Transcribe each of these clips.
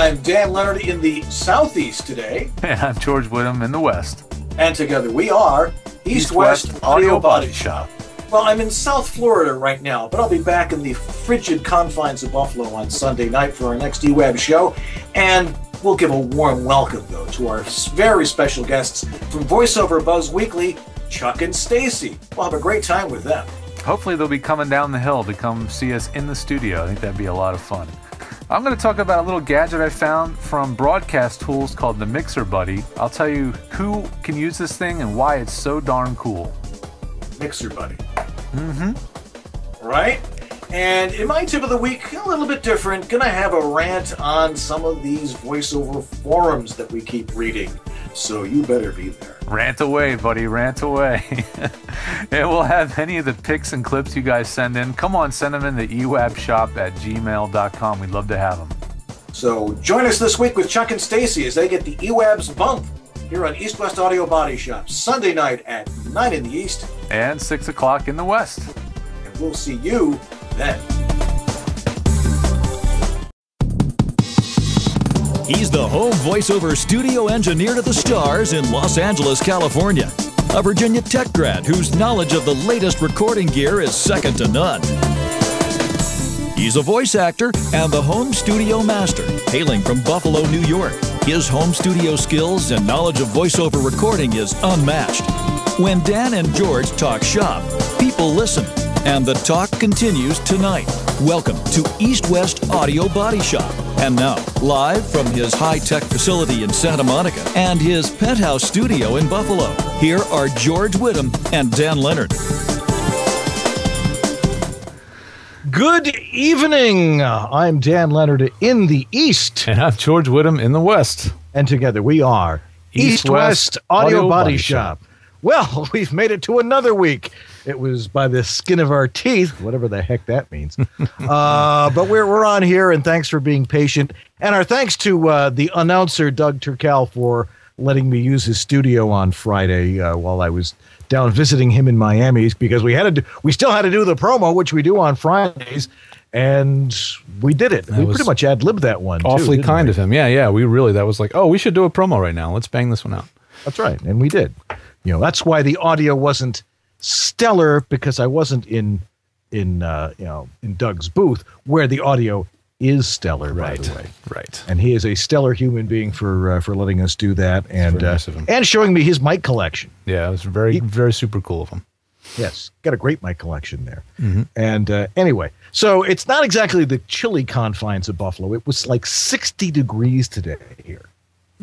I'm Dan Leonard in the southeast today. And I'm George Whittam in the west. And together we are East-West Audio Body Shop. Well, I'm in South Florida right now, but I'll be back in the frigid confines of Buffalo on Sunday night for our next EWABS show. And we'll give a warm welcome, though, to our very special guests from Voiceover VOBuzzWeekly, Chuck and Stacey. We'll have a great time with them. Hopefully they'll be coming down the hill to come see us in the studio. I think that'd be a lot of fun. I'm going to talk about a little gadget I found from Broadcast Tools called the Mixer Buddy. I'll tell you who can use this thing and why it's so darn cool. Mixer Buddy. Mm-hmm. Right? And in my tip of the week, a little bit different, gonna have a rant on some of these voiceover forums that we keep reading. So you better be there. Rant away, buddy, rant away. And we'll have any of the pics and clips you guys send in. Come on, send them in to ewabshop@gmail.com. We'd love to have them. So join us this week with Chuck and Stacey as they get the EWABS bump here on East-West Audio Body Shop, Sunday night at 9 in the East. And 6 o'clock in the West. And we'll see you then. He's the home voiceover studio engineer to the stars in Los Angeles, California. A Virginia Tech grad whose knowledge of the latest recording gear is second to none. He's a voice actor and the home studio master, hailing from Buffalo, New York. His home studio skills and knowledge of voiceover recording is unmatched. When Dan and George talk shop, people listen, and the talk continues tonight. Welcome to East-West Audio Body Shop. And now, live from his high-tech facility in Santa Monica and his penthouse studio in Buffalo, here are George Whittam and Dan Leonard. Good evening. I'm Dan Leonard in the East. And I'm George Whittam in the West. And together we are East-West Audio Body Shop. Well, we've made it to another week. It was by the skin of our teeth, whatever the heck that means. But we're on here, and thanks for being patient. And our thanks to the announcer, Doug Turkel, for letting me use his studio on Friday while I was down visiting him in Miami, because we still had to do the promo, which we do on Fridays, and we did it. We pretty much ad-libbed that one. Awfully kind of him. Yeah. That was like, oh, we should do a promo right now. Let's bang this one out. That's right, and we did. You know, that's why the audio wasn't stellar, because I wasn't in Doug's booth, where the audio is stellar, by the way. Right. And he is a stellar human being for letting us do that, and showing me his mic collection. Yeah, it was very super cool of him. Yes, got a great mic collection there. Mm-hmm. And anyway, so it's not exactly the chilly confines of Buffalo. It was like 60 degrees today here.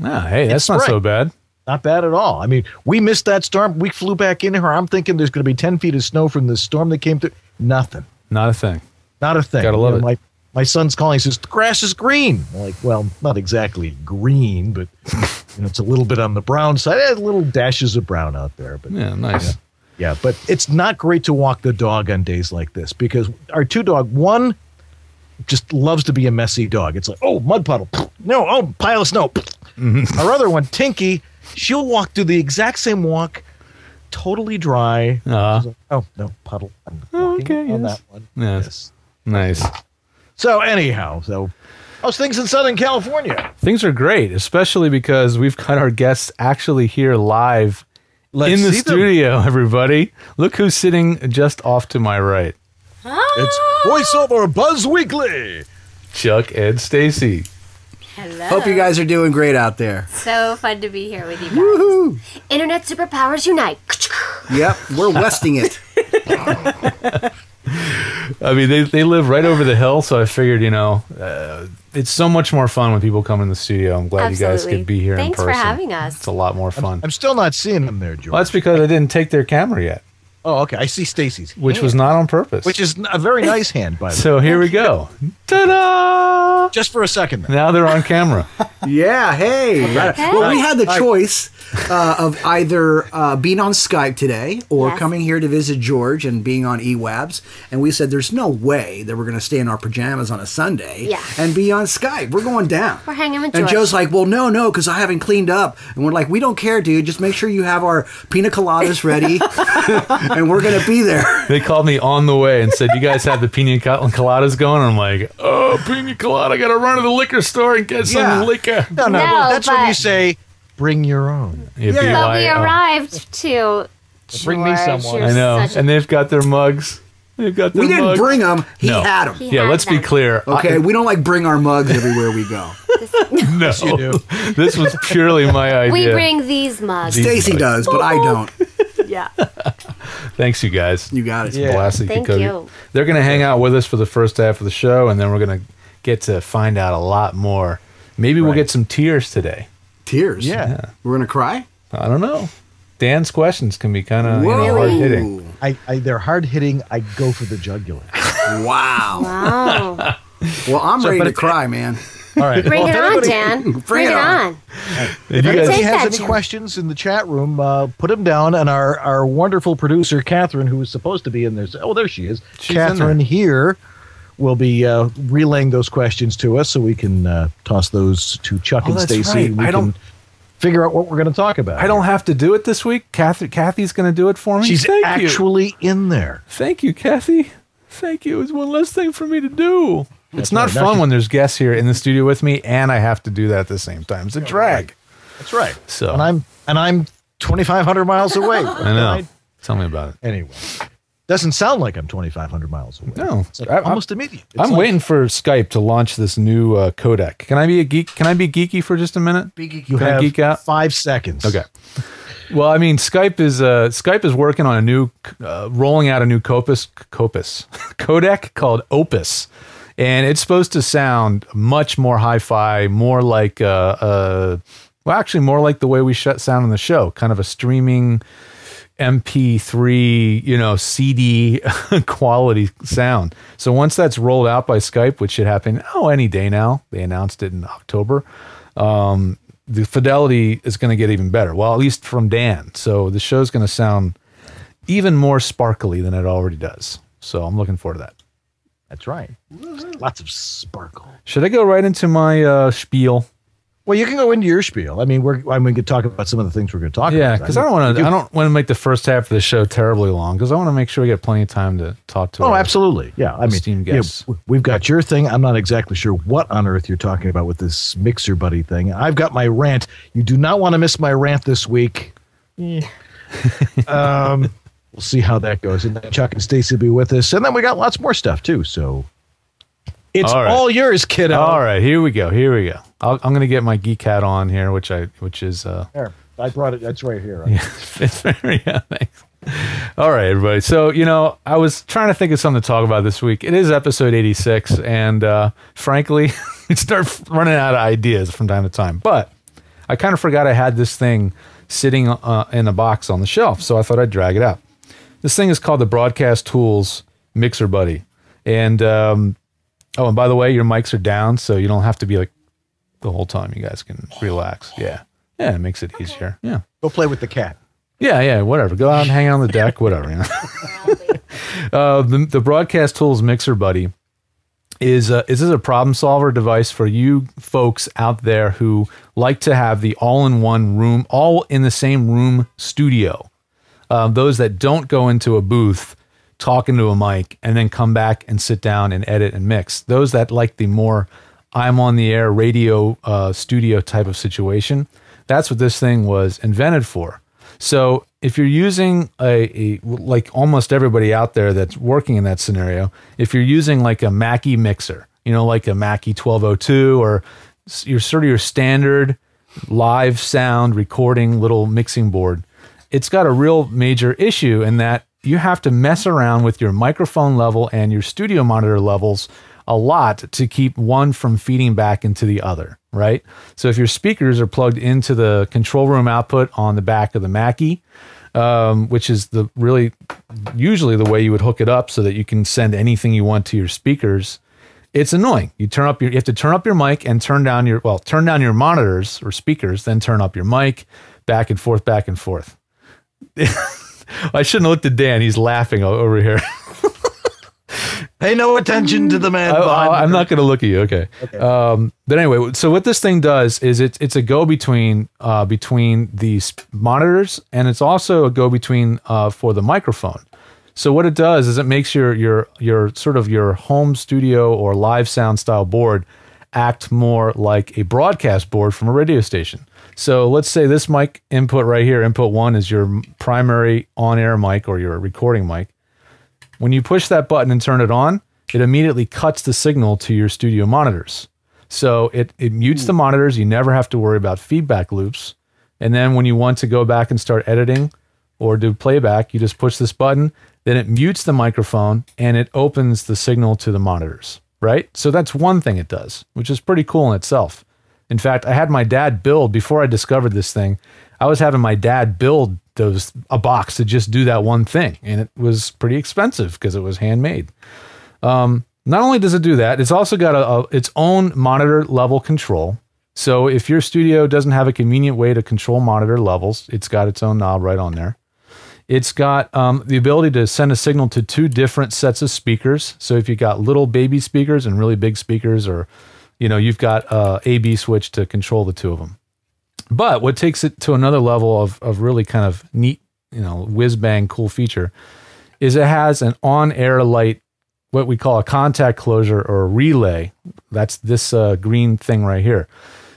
Ah, hey, that's not so bad. Not bad at all. I mean, we missed that storm. We flew back in here. I'm thinking there's going to be 10 feet of snow from this storm that came through. Nothing. Not a thing. Not a thing. Gotta love it. My son's calling. He says, the grass is green. I'm like, well, not exactly green, but it's a little bit on the brown side. There's little dashes of brown out there. But yeah, nice. Yeah, but it's not great to walk the dog on days like this, because our two dog, one just loves to be a messy dog. It's like, oh, mud puddle. No, oh, pile of snow. Mm-hmm. Our other one, Tinky, she'll walk through the exact same walk, totally dry. Like, oh, no, puddle. I'm walking on that one. Yes. Nice. So anyhow, how's things in Southern California? Things are great, especially because we've got our guests actually here live in the studio, everybody. Look who's sitting just off to my right. It's Voiceover VOBuzzWeekly. Chuck and Stacey. Hello. Hope you guys are doing great out there. So fun to be here with you guys. Woohoo! Internet superpowers unite. Yep, we're westing it. I mean, they live right over the hill, so I figured, it's so much more fun when people come in the studio. I'm glad you guys could be here in person. Thanks for having us. It's a lot more fun. I'm still not seeing them there, George. Well, that's because I didn't take their camera yet. Oh, okay. I see Stacy's, which was not on purpose. Which is a very nice hand, by the way. So here we go. Ta-da! Just for a second. Now they're on camera. Yeah, hey. Okay. Well, we had the choice of either being on Skype today or coming here to visit George and being on EWABS. And we said there's no way that we're going to stay in our pajamas on a Sunday and be on Skype. We're going down. We're hanging with George. And Joe's like, well, no, because I haven't cleaned up. And we're like, we don't care, dude. Just make sure you have our pina coladas ready. and we're going to be there. They called me on the way and said, "You guys have the pina coladas going?" I'm like, "Oh, pina colada! I got to run to the liquor store and get some liquor." No, that's when you say, "Bring your own." But we arrived to. Bring me someone. I know, and they've got their mugs. They've got their We didn't mugs. bring them. He had them. Yeah, let's be clear. Okay, we don't like bring our mugs everywhere we go. No, you do. This was purely my idea. We bring these mugs. Stacy does, but I don't. Yeah. Thanks, you guys. You got it. Yeah. Thank you. They're going to hang out with us for the first half of the show, and then we're going to get to find out a lot more. Maybe we'll get some tears today. Tears? Yeah. We're going to cry? I don't know. Dan's questions can be kind of hard hitting. They're hard hitting. I go for the jugular. Wow. Wow. Well, I'm ready to cry, man. All right. Bring it on, Dan. Bring it on. If anybody Take has that, any Jen. questions in the chat room, put them down. And our wonderful producer, Catherine, who is supposed to be in there. Oh, there she is. She's Catherine here will be relaying those questions to us so we can toss those to Chuck and that's Stacy. right. We can figure out what we're going to talk about. I don't have to do it this week. Kathy's going to do it for me. She's Thank actually in there. Thank you, Kathy. Thank you. It's one less thing for me to do. It's not right. fun when there's guests here in the studio with me, and I have to do that at the same time. It's a drag. That's right. So, and I'm 2,500 miles away. I know. Tell me about it. Anyway, doesn't sound like I'm 2,500 miles away. No, It's like almost immediate. It's I'm like- waiting for Skype to launch this new codec. Can I be a geek? Can I be geeky for just a minute? Be geeky. You Can I have geek out? 5 seconds. Okay. Well, I mean, Skype is working on a new, rolling out a new codec called Opus, and it's supposed to sound much more hi-fi, more like, well, actually, more like the way we sound on the show, kind of a streaming MP3, CD quality sound. So once that's rolled out by Skype, which should happen any day now, they announced it in October. The fidelity is going to get even better. Well, at least from Dan. So the show's going to sound even more sparkly than it already does. So I'm looking forward to that. That's right. Lots of sparkle. Should I go right into my spiel? Well, you can go into your spiel. I mean, we could talk about some of the things we're going to talk about. Yeah, because I don't want to make the first half of the show terribly long, because I want to make sure we get plenty of time to talk to. Oh, absolutely. Yeah, I mean, esteemed guests. We've got your thing. I'm not exactly sure what on earth you're talking about with this Mixer Buddy thing. I've got my rant. You do not want to miss my rant this week. We'll see how that goes. And then Chuck and Stacy will be with us, and then we got lots more stuff too. So it's all yours, kiddo. All right, here we go. I'm going to get my geek hat on here, which is There, I brought it. That's right here. yeah, it's very thanks. All right, everybody. So I was trying to think of something to talk about this week. It is episode 86, and frankly, we start running out of ideas from time to time. But I kind of forgot I had this thing sitting in a box on the shelf, so I thought I'd drag it out. This thing is called the Broadcast Tools Mixer Buddy, and and by the way, your mics are down, so you don't have to be like the whole time. You guys can relax. Yeah, it makes it easier. Yeah, Go play with the cat. yeah, whatever. Go out and hang out on the deck, whatever. The Broadcast Tools Mixer Buddy is this a problem solver device for you folks out there who like to have the all-in-one room, all in the same room studio. Those that don't go into a booth, talk into a mic, and then come back and sit down and edit and mix. Those that like the more I'm on the air radio studio type of situation, that's what this thing was invented for. So if you're using like almost everybody out there that's working in that scenario, if you're using like a Mackie mixer, like a Mackie 1202 or your standard live sound recording little mixing board, it's got a real major issue in that you have to mess around with your microphone level and your studio monitor levels a lot to keep one from feeding back into the other, right? So if your speakers are plugged into the control room output on the back of the Mackie, which is usually the way you would hook it up so that you can send anything you want to your speakers, it's annoying. You have to turn up your mic and turn down your monitors or speakers, then turn up your mic, back and forth, back and forth. I shouldn't have looked at Dan. He's laughing over here. Pay no attention to the man. I'm not going to look at you. Okay. But anyway, so what this thing does is it's a go-between between these monitors, and it's also a go-between for the microphone. So what it does is it makes your sort of your home studio or live sound style board act more like a broadcast board from a radio station. So let's say this mic input right here, input 1 is your primary on-air mic or your recording mic. When you push that button and turn it on, it immediately cuts the signal to your studio monitors. So it mutes the monitors. You never have to worry about feedback loops. And then when you want to go back and start editing or do playback, you just push this button, then it mutes the microphone and it opens the signal to the monitors, right? So that's one thing it does, which is pretty cool in itself. In fact, I had my dad build, before I discovered this thing, I was having my dad build a box to just do that one thing. And it was pretty expensive because it was handmade. Not only does it do that, it's also got its own monitor level control. So if your studio doesn't have a convenient way to control monitor levels, it's got its own knob right on there. It's got the ability to send a signal to 2 different sets of speakers. So if you got little baby speakers and really big speakers, or you've got a A/B switch to control the 2 of them. But what takes it to another level of really kind of neat, whiz bang cool feature is it has an on-air light, what we call a contact closure or a relay. That's this green thing right here.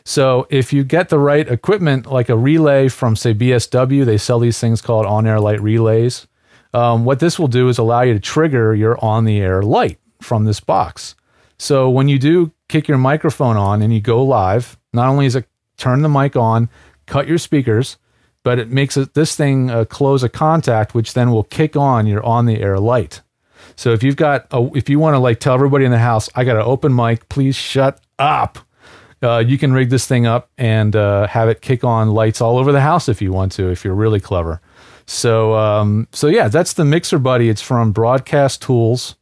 So if you get the right equipment, like a relay from, say, BSW, they sell these things called on-air light relays. What this will do is allow you to trigger your on-the-air light from this box. So when you do kick your microphone on and you go live, not only is it turn the mic on, cut your speakers, but it makes this thing close a contact, which then will kick on your on-the-air light. So if if you want to tell everybody in the house, I got an open mic, please shut up. You can rig this thing up and have it kick on lights all over the house if you want to, if you're really clever. So yeah, that's the Mixer Buddy. It's from Broadcast Tools,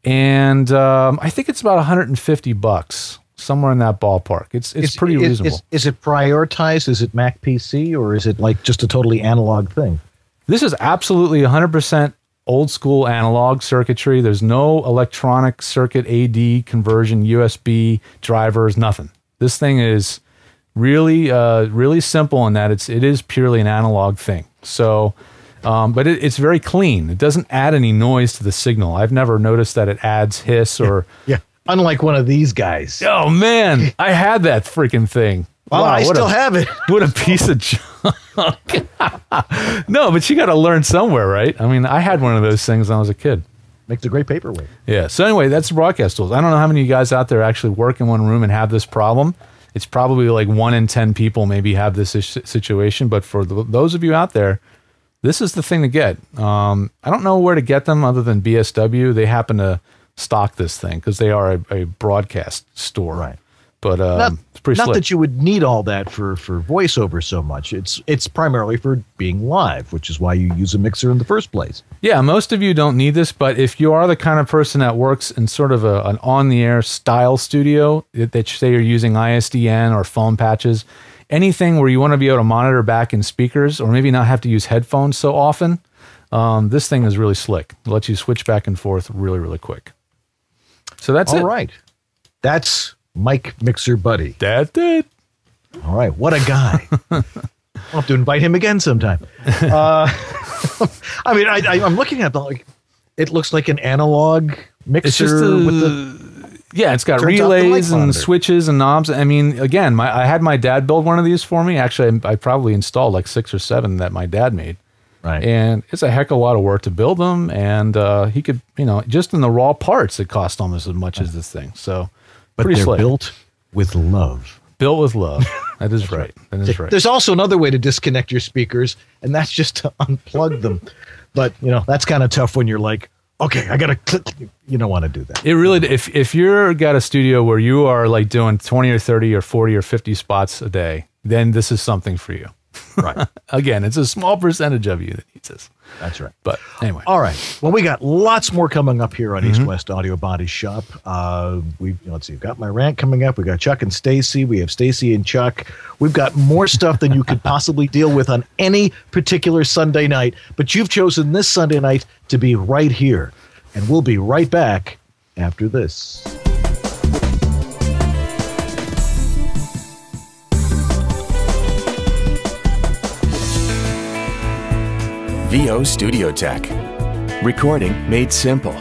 and I think it's about $150, somewhere in that ballpark. It's pretty reasonable. Is it prioritized? Is it Mac PC, or is it just a totally analog thing? This is absolutely 100% old school analog circuitry. There's no electronic circuit AD conversion, USB drivers, nothing. This thing is really, really simple in that it is purely an analog thing. So, but it's very clean. It doesn't add any noise to the signal. I've never noticed that it adds hiss or... Yeah, unlike one of these guys. Oh, man, I had that freaking thing. Well, wow, I still have it. What a piece of junk. No, but you got to learn somewhere, right? I mean, I had one of those things when I was a kid. Makes a great paperweight. Yeah. So anyway, that's Broadcast Tools. I don't know how many of you guys out there actually work in one room and have this problem. It's probably like 1 in 10 people maybe have this situation. But for those of you out there, this is the thing to get. I don't know where to get them other than BSW. They happen to stock this thing because they are a broadcast store. Right. But it's pretty not slick. that you would need all that for voiceover so much. It's primarily for being live, which is why you use a mixer in the first place. Yeah, most of you don't need this, but if you are the kind of person that works in sort of an on-the-air style studio, that say you're using ISDN or phone patches, anything where you want to be able to monitor back in speakers or maybe not have to use headphones so often, this thing is really slick. It lets you switch back and forth really, really quick. So that's it. All right. That's Mike Mixer Buddy. That's it. All right. What a guy. I'll have to invite him again sometime. I mean, I'm looking at it looks like an analog mixer with the... Yeah, it's got relays and switches and knobs. I mean, again, I had my dad build one of these for me. Actually, I probably installed like 6 or 7 that my dad made. Right. And it's a heck of a lot of work to build them. And he could, just in the raw parts, it cost almost as much as this thing. So, but they're built with love. Built with love. That is right. That is right. There's also another way to disconnect your speakers, and that's just to unplug them. But, that's kind of tough when you're like, okay, I got to click. You don't want to do that. It really, if you're got a studio where you are like doing 20 or 30 or 40 or 50 spots a day, then this is something for you. Right. Again, it's a small percentage of you that needs this. That's right. But anyway. All right. Well, we got lots more coming up here on East West Audio Body Shop. Let's see. We've got my rant coming up. We got Chuck and Stacey. We have Stacy and Chuck. We've got more stuff than you could possibly deal with on any particular Sunday night. But you've chosen this Sunday night to be right here. And we'll be right back after this. VO Studio Tech. Recording made simple.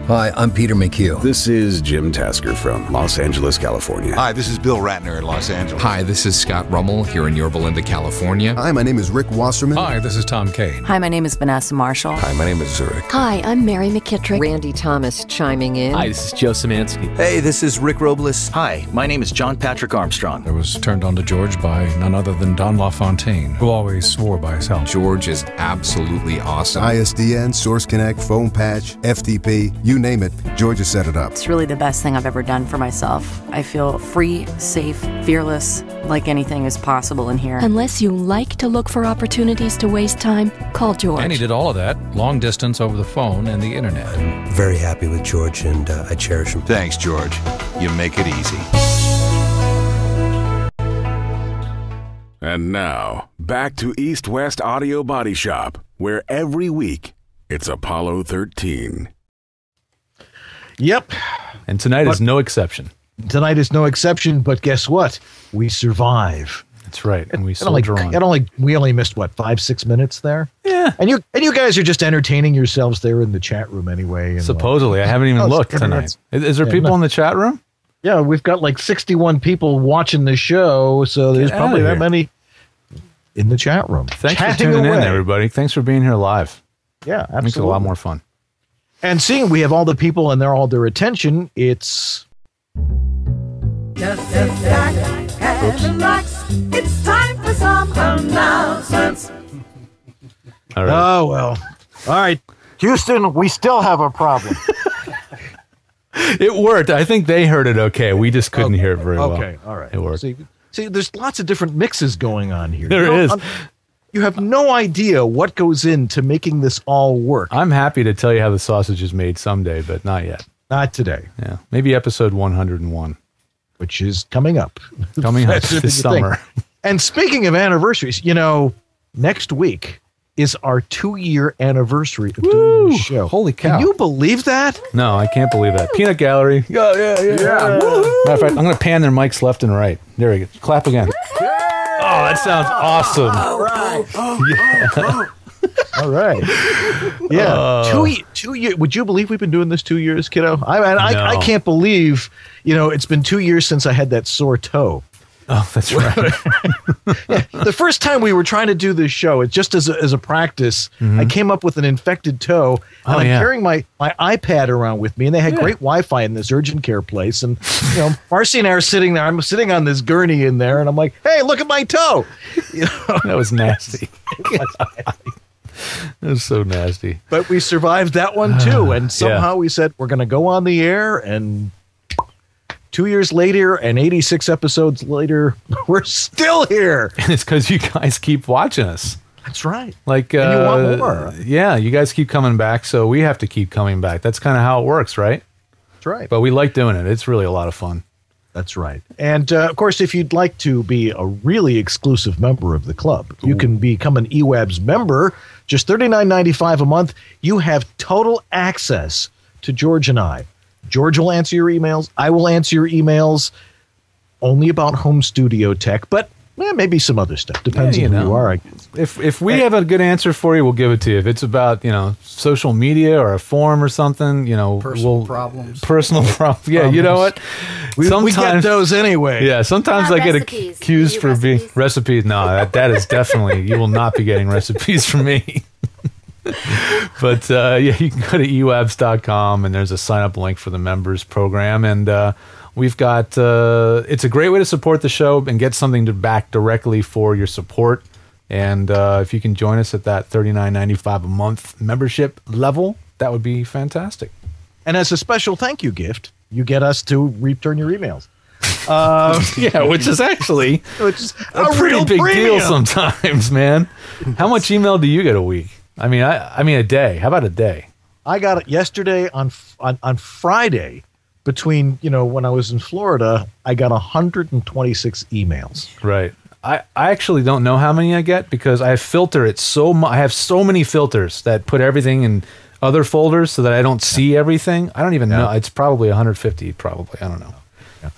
Hi, I'm Peter McHugh. This is Jim Tasker from Los Angeles, California. Hi, this is Bill Ratner in Los Angeles. Hi, this is Scott Rummel here in Yorba Linda, California. Hi, my name is Rick Wasserman. Hi, this is Tom Kane. Hi, my name is Vanessa Marshall. Hi, my name is Zurich. Hi, I'm Mary McKittrick. Randy Thomas chiming in. Hi, this is Joe Szymanski. Hey, this is Rick Robles. Hi, my name is John Patrick Armstrong. I was turned on to George by none other than Don LaFontaine, who always swore by his help. George is absolutely awesome. ISDN, Source Connect, Phone Patch, FTP, you name it, George has set it up. It's really the best thing I've ever done for myself. I feel free, safe, fearless, like anything is possible in here. Unless you like to look for opportunities to waste time, call George. And he did all of that, long distance over the phone and the internet. I'm very happy with George, and I cherish him. Thanks, George. You make it easy. And now, back to East West Audio Body Shop, where every week it's Apollo 13. Yep. And tonight is no exception. Tonight is no exception, but guess what? We survive. That's right. And we soldier on. We only missed, what, 5-6 minutes there? Yeah. And you guys are just entertaining yourselves there in the chat room anyway. And supposedly. I haven't even looked tonight. Is there people in the chat room? Yeah, we've got like 61 people watching the show, so there's probably that many in the chat room. Thanks for tuning in, everybody. Thanks for being here live. Yeah, absolutely. Makes it a lot more fun. And seeing we have all the people and they're all their attention, it's... Just sit back and relax. It's time for some announcements. All right. Oh, well. All right. Houston, we still have a problem. It worked. I think they heard it okay. We just couldn't hear it very well. Okay, all right. It worked. See, there's lots of different mixes going on here. There is. You have no idea what goes into making this all work. I'm happy to tell you how the sausage is made someday, but not yet. Not today. Yeah, maybe episode 101. Which is coming up. Coming up this summer. And speaking of anniversaries, next week is our 2-year anniversary of doing the show. Holy cow. Can you believe that? No, I can't believe that. Peanut Gallery. Yeah. Matter of fact, I'm going to pan their mics left and right. There we go. Clap again. Oh, that sounds awesome. All right. All right. Yeah. 2 years. Would you believe we've been doing this 2 years, kiddo? I can't believe, it's been 2 years since I had that sore toe. Oh, that's right. Yeah, the first time we were trying to do this show, it's just as a practice, I came up with an infected toe, and I'm carrying my iPad around with me, and they had great Wi-Fi in this urgent care place, and Marcy and I are sitting there. I'm sitting on this gurney in there, and I'm like, "Hey, look at my toe!" That was nasty. It was so nasty. But we survived that one too, and somehow we said we're going to go on the air, and 2 years later and 86 episodes later, we're still here. And it's because you guys keep watching us. That's right. Like, and you want more. Yeah, you guys keep coming back, so we have to keep coming back. That's kind of how it works, right? That's right. But we like doing it. It's really a lot of fun. That's right. And, of course, if you'd like to be a really exclusive member of the club, you can become an EWABS member. Just $39.95 a month. You have total access to George and I. George will answer your emails. I will answer your emails only about home studio tech, but maybe some other stuff. Depends on who you are, I guess. If we have a good answer for you, we'll give it to you. If it's about, social media or a forum or something, personal problems. Personal problems. Yeah, you know what? We get those anyway. Yeah, sometimes I get accused for being recipes. No, that is definitely, you will not be getting recipes from me. But you can go to ewabs.com, and there's a sign up link for the members program, and we've got it's a great way to support the show and get something to back directly for your support. And if you can join us at that $39.95 a month membership level, that would be fantastic. And as a special thank you gift, you get us to return your emails. Which is actually a pretty big deal sometimes, man. How much email do you get a week? I mean a day. How about a day? I got it yesterday on Friday. Between when I was in Florida, I got 126 emails. Right. I actually don't know how many I get because I filter it I have so many filters that put everything in other folders so that I don't see everything. I don't even know. It's probably 150, probably. I don't know.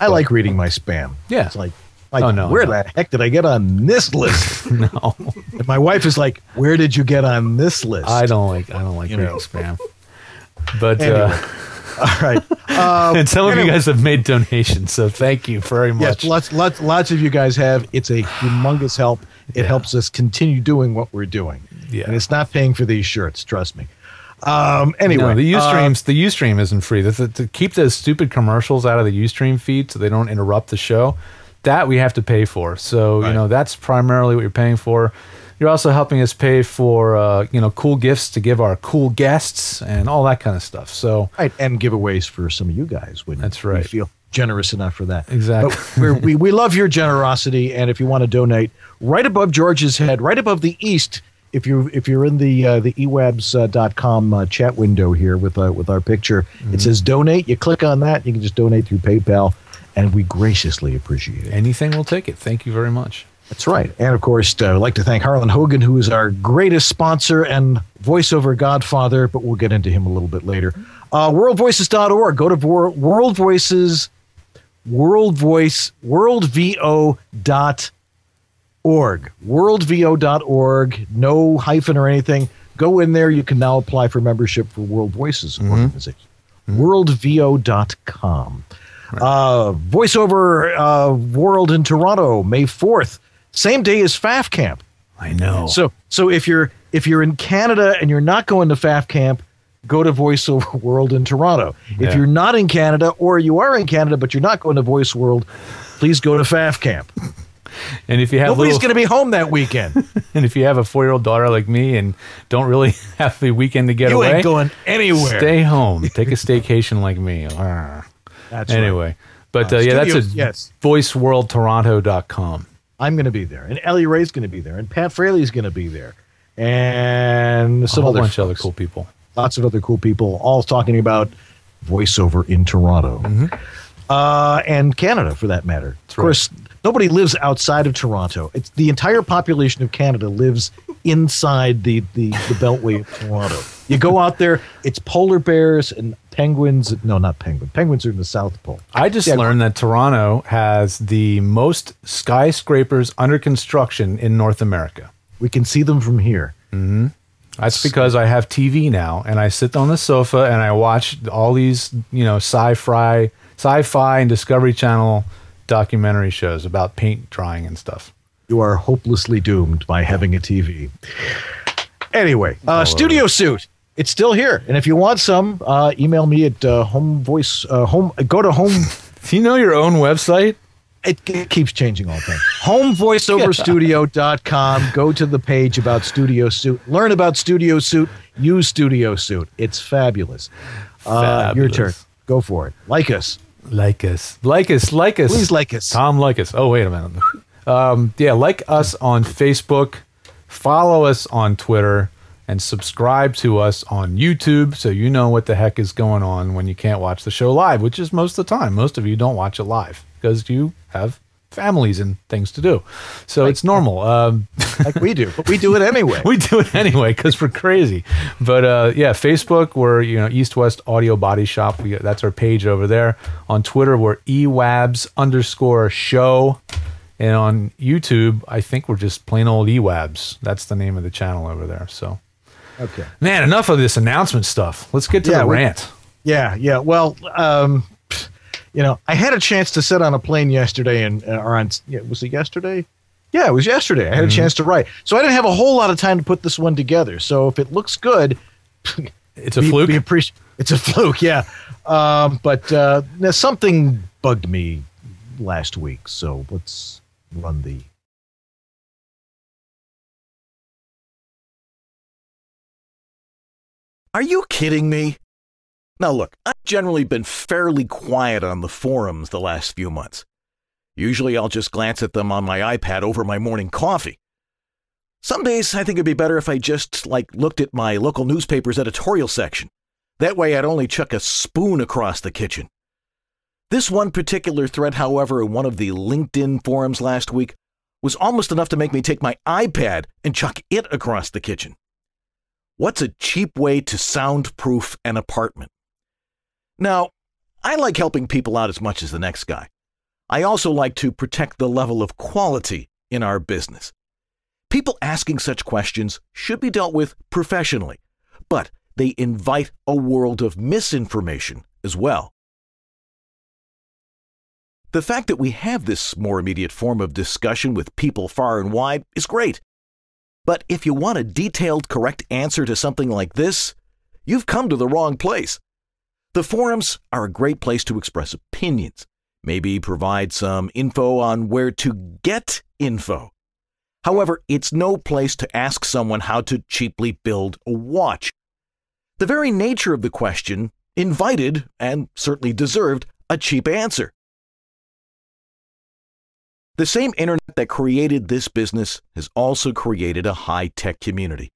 I like reading my spam. Yeah. It's like oh, no, where the heck did I get on this list? No. And my wife is like, where did you get on this list? I don't like reading spam. But anyway. All right. And some of you guys have made donations, so thank you very much. Yes, lots of you guys have. It's a humongous help. It helps us continue doing what we're doing. Yeah. And it's not paying for these shirts, trust me. Anyway. No, the Ustream isn't free. To keep those stupid commercials out of the Ustream feed so they don't interrupt the show, that we have to pay for. So, you know, that's primarily what you're paying for. You're also helping us pay for, cool gifts to give our cool guests and all that kind of stuff. So, right, and giveaways for some of you guys when that's right. We feel generous enough for that. Exactly. But we love your generosity, and if you want to donate, right above George's head, right above the East, if you're in the EWABS.com chat window here with our picture, it says donate. You click on that, you can just donate through PayPal, and we graciously appreciate it. Anything will take it. Thank you very much. That's right. And, of course, I'd like to thank Harlan Hogan, who is our greatest sponsor and voiceover godfather, but we'll get into him a little bit later. Worldvoices.org. Go to worldvo.org. Worldvo.org. No hyphen or anything. Go in there. You can now apply for membership for World Voices organization. Worldvo.com. Voiceover World in Toronto, May 4th. Same day as FAF Camp. I know. So if you're in Canada and you're not going to FAF Camp, go to VoiceOver World in Toronto. Yeah. If you're not in Canada, or you are in Canada but you're not going to Voice World, please go to FAF Camp. And if you have nobody's going to be home that weekend. And if you have a 4-year-old daughter like me and don't really have the weekend to get away, you ain't going anywhere. Stay home. Take a staycation like me. That's anyway. Right. But that's voiceworldtoronto.com. I'm going to be there, and Ellie Ray's going to be there, and Pat Fraley's going to be there, and some other bunch of other cool people. Lots of other cool people, all talking about voiceover in Toronto and Canada, for that matter. Of course, nobody lives outside of Toronto. It's the entire population of Canada lives inside the Beltway of Toronto. You go out there, it's polar bears and penguins. No, not penguins. Penguins are in the South Pole. I just learned that Toronto has the most skyscrapers under construction in North America. We can see them from here. Mm-hmm. That's because I have TV now, and I sit on the sofa and I watch all these, sci-fi and Discovery Channel documentary shows about paint drying and stuff. You are hopelessly doomed by having a TV. Anyway, Studio Suit. It's still here. And if you want some, email me at go to home. Do you know your own website? It keeps changing all the time. Homevoiceoverstudio.com. Go to the page about Studio Suit. Learn about Studio Suit. Use Studio Suit. It's fabulous. Your turn. Go for it. Like us. Like us. Like us. Like us. Please like us. Tom, like us. Oh, wait a minute. Like us on Facebook. Follow us on Twitter. And subscribe to us on YouTube so you know what the heck is going on when you can't watch the show live, which is most of the time. Most of you don't watch it live because you have families and things to do. So it's normal. Like we do, but we do it anyway. We do it anyway because we're crazy. But Facebook, we're East West Audio Body Shop. That's our page over there. On Twitter, we're EWABS_show. And on YouTube, I think we're just plain old EWABS. That's the name of the channel over there. So. Okay. Man, enough of this announcement stuff. Let's get to the rant. Yeah. Well, I had a chance to sit on a plane yesterday was it yesterday? Yeah, it was yesterday. I had a chance to write. So I didn't have a whole lot of time to put this one together. So if it looks good, it's a fluke. It's a fluke, yeah. But something bugged me last week. So let's run the... Are you kidding me? Now look, I've generally been fairly quiet on the forums the last few months. Usually I'll just glance at them on my iPad over my morning coffee. Some days I think it'd be better if I just, looked at my local newspaper's editorial section. That way I'd only chuck a spoon across the kitchen. This one particular thread, however, in one of the LinkedIn forums last week, was almost enough to make me take my iPad and chuck it across the kitchen. What's a cheap way to soundproof an apartment? Now, I like helping people out as much as the next guy. I also like to protect the level of quality in our business. People asking such questions should be dealt with professionally, but they invite a world of misinformation as well. The fact that we have this more immediate form of discussion with people far and wide is great. But if you want a detailed, correct answer to something like this, you've come to the wrong place. The forums are a great place to express opinions, maybe provide some info on where to get info. However, it's no place to ask someone how to cheaply build a watch. The very nature of the question invited, and certainly deserved, a cheap answer. The same internet that created this business has also created a high-tech community.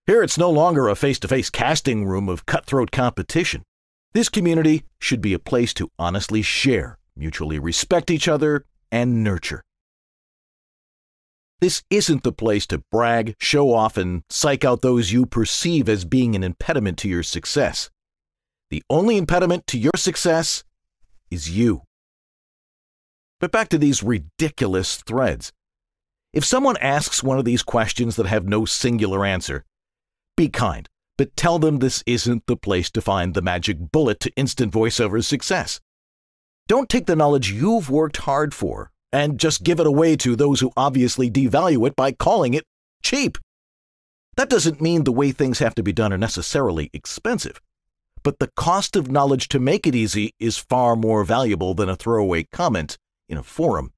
Here it's no longer a face-to-face casting room of cutthroat competition. This community should be a place to honestly share, mutually respect each other, and nurture. This isn't the place to brag, show off, and psych out those you perceive as being an impediment to your success. The only impediment to your success is you. But back to these ridiculous threads. If someone asks one of these questions that have no singular answer, be kind, but tell them this isn't the place to find the magic bullet to instant voiceover success. Don't take the knowledge you've worked hard for and just give it away to those who obviously devalue it by calling it cheap. That doesn't mean the way things have to be done are necessarily expensive, but the cost of knowledge to make it easy is far more valuable than a throwaway comment in a forum.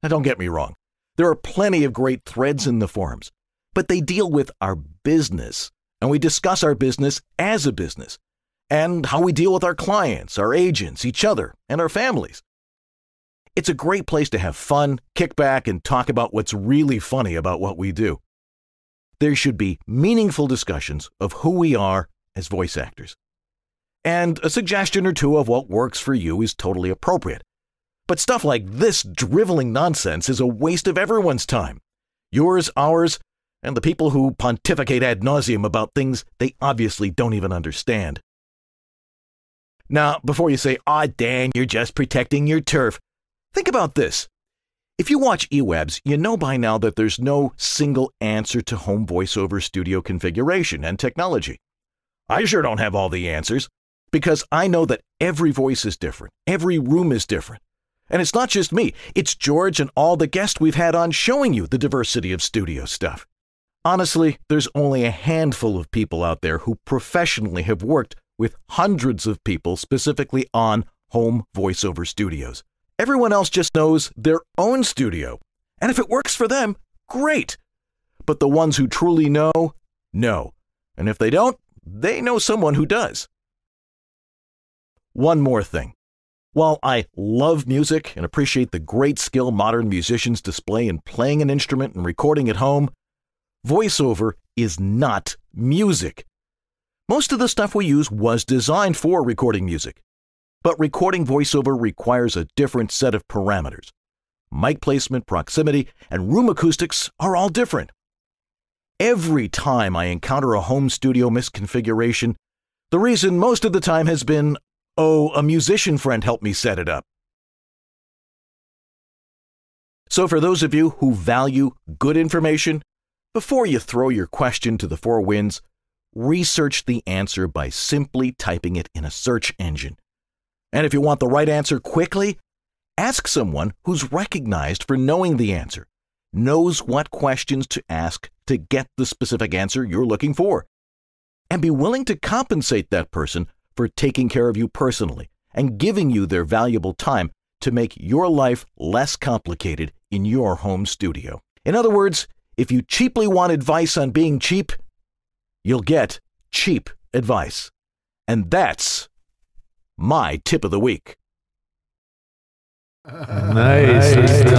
Now, don't get me wrong. There are plenty of great threads in the forums, but they deal with our business, and we discuss our business as a business, and how we deal with our clients, our agents, each other, and our families. It's a great place to have fun, kick back, and talk about what's really funny about what we do. There should be meaningful discussions of who we are as voice actors. And a suggestion or two of what works for you is totally appropriate. But stuff like this driveling nonsense is a waste of everyone's time. Yours, ours, and the people who pontificate ad nauseum about things they obviously don't even understand. Now, before you say, "Aw, Dan, you're just protecting your turf," think about this. If you watch EWABS, you know by now that there's no single answer to home voiceover studio configuration and technology. I sure don't have all the answers, because I know that every voice is different, every room is different. And it's not just me, it's George and all the guests we've had on showing you the diversity of studio stuff. Honestly, there's only a handful of people out there who professionally have worked with hundreds of people specifically on home voiceover studios. Everyone else just knows their own studio. And if it works for them, great. But the ones who truly know, know. And if they don't, they know someone who does. One more thing. While I love music and appreciate the great skill modern musicians display in playing an instrument and recording at home, voiceover is not music. Most of the stuff we use was designed for recording music. But recording voiceover requires a different set of parameters. Mic placement, proximity, and room acoustics are all different. Every time I encounter a home studio misconfiguration, the reason most of the time has been, "Oh, a musician friend helped me set it up." So for those of you who value good information, before you throw your question to the four winds, research the answer by simply typing it in a search engine. And if you want the right answer quickly, ask someone who's recognized for knowing the answer, knows what questions to ask to get the specific answer you're looking for, and be willing to compensate that person for taking care of you personally and giving you their valuable time to make your life less complicated in your home studio. In other words, if you cheaply want advice on being cheap, you'll get cheap advice. And that's my tip of the week. Nice. Good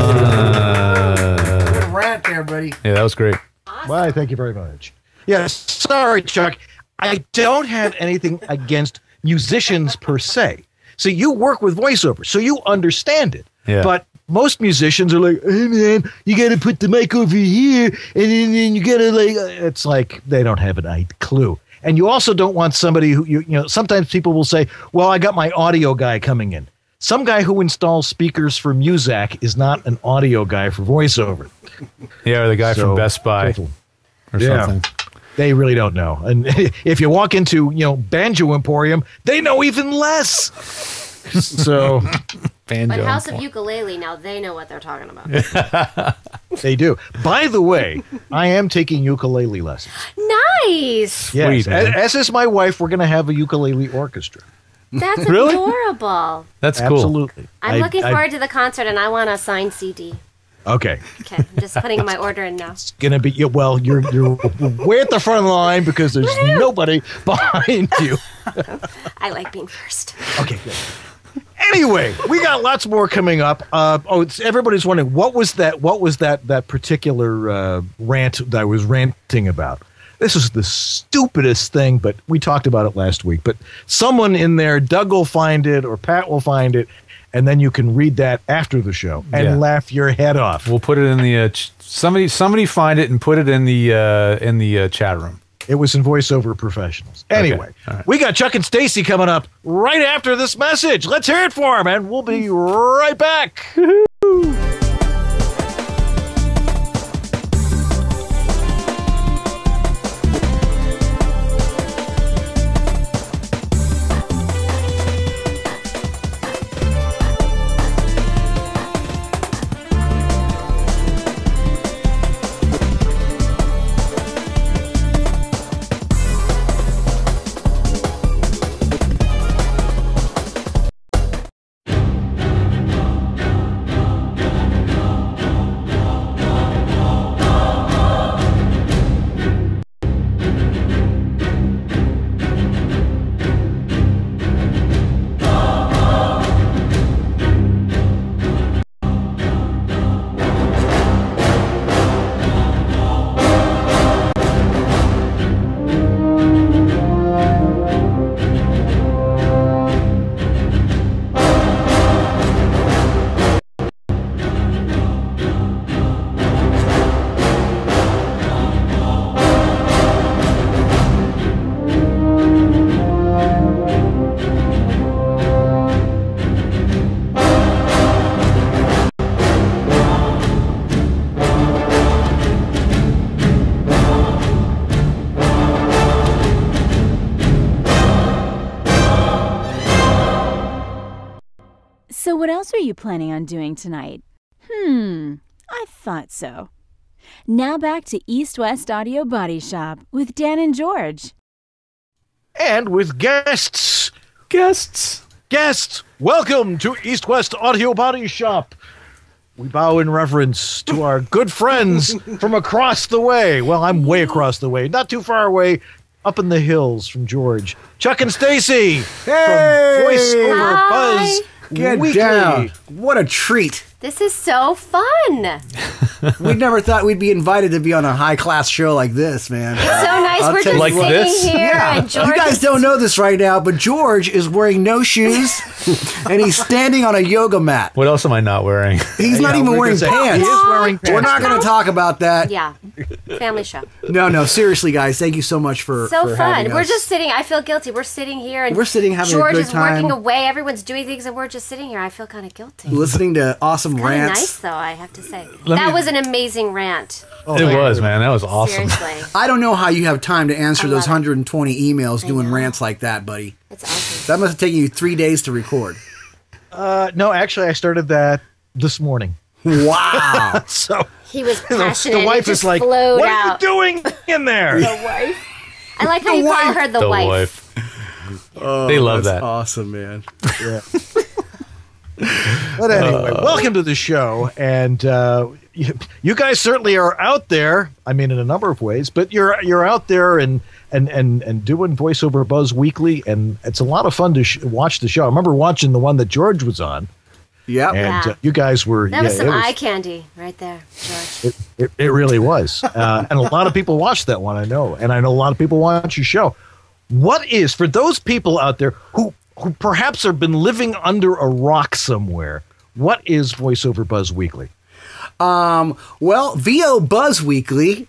rant there, buddy. Yeah, that was great. Awesome. Why, thank you very much. Yes, sorry, Chuck. I don't have anything against musicians per se. So you work with voiceover, so you understand it. Yeah. But most musicians are like, hey man, you got to put the mic over here, and then you got to like. It's like they don't have an clue. And you also don't want somebody who you know. Sometimes people will say, "Well, I got my audio guy coming in." Some guy who installs speakers for Muzak is not an audio guy for VoiceOver. Yeah, or the guy from Best Buy or something. They really don't know. And if you walk into, Banjo Emporium, they know even less. So, But House of Ukulele, now they know what they're talking about. They do. By the way, I am taking ukulele lessons. Nice. Yes. Sweet, as is my wife, we're going to have a ukulele orchestra. That's Really? adorable. That's cool. Absolutely. I'm looking forward to the concert, and I want a signed CD. Okay. Okay, I'm just putting my order in now. It's going to be, well, you're way at the front of the line because there's nobody behind you. I like being first. Okay, good. Anyway, we got lots more coming up. Everybody's wondering, what was that particular rant that I was ranting about? This is the stupidest thing, but we talked about it last week. But someone in there, Doug will find it or Pat will find it, and then you can read that after the show and laugh your head off. We'll put it in the somebody find it and put it in the chat room. It was in VoiceOver Professionals. Anyway, we got Chuck and Stacey coming up right after this message. Let's hear it for them, and we'll be right back. So what else are you planning on doing tonight? I thought so. Now back to East West Audio Body Shop with Dan and George. And with guests. Welcome to East West Audio Body Shop. We bow in reverence to our good friends from across the way. Well, I'm way across the way. Not too far away. Up in the hills from George. Chuck and Stacey from VoiceOver Buzz. Get Weekly. down. What a treat. This is so fun. We never thought we'd be invited to be on a high-class show like this, man. It's so nice. We're just like sitting this? here. And George You guys don't know this right now, but George is wearing no shoes, and he's standing on a yoga mat. What else am I not wearing? He's not even wearing pants. He is wearing pants. We're not going to talk about that. Yeah. Family show. No, seriously, guys. Thank you so much for So fun. having We're us. just sitting. I feel guilty. We're sitting here. And We're sitting having George a good is time. working away. Everyone's doing things, and we're just sitting here. I feel kind of guilty. Listening to awesome Kind of rants. nice, though, I have to say. That was an amazing rant. It was, man. That was awesome. Seriously. I don't know how you have time to answer I those love it. 120 emails doing rants like that, buddy. It's awesome. That must have taken you 3 days to record. No, actually, I started that this morning. Wow. So He was passionate. the wife It just is like, flowed what out. are you doing in there? The wife. I like how you call her the wife. They love that's that. Awesome, man. Yeah. But anyway, welcome to the show. And you guys certainly are out there. I mean, in a number of ways, but you're out there and doing VoiceOver Buzz Weekly, and it's a lot of fun to watch the show. I remember watching the one that George was on. Yeah, and you guys were. That was some eye candy right there, George. It really was, and a lot of people watched that one. I know, and I know a lot of people watch your show. What is, for those people out there who perhaps have been living under a rock somewhere, what is Voiceover Buzz Weekly? Well, VOBuzzWeekly.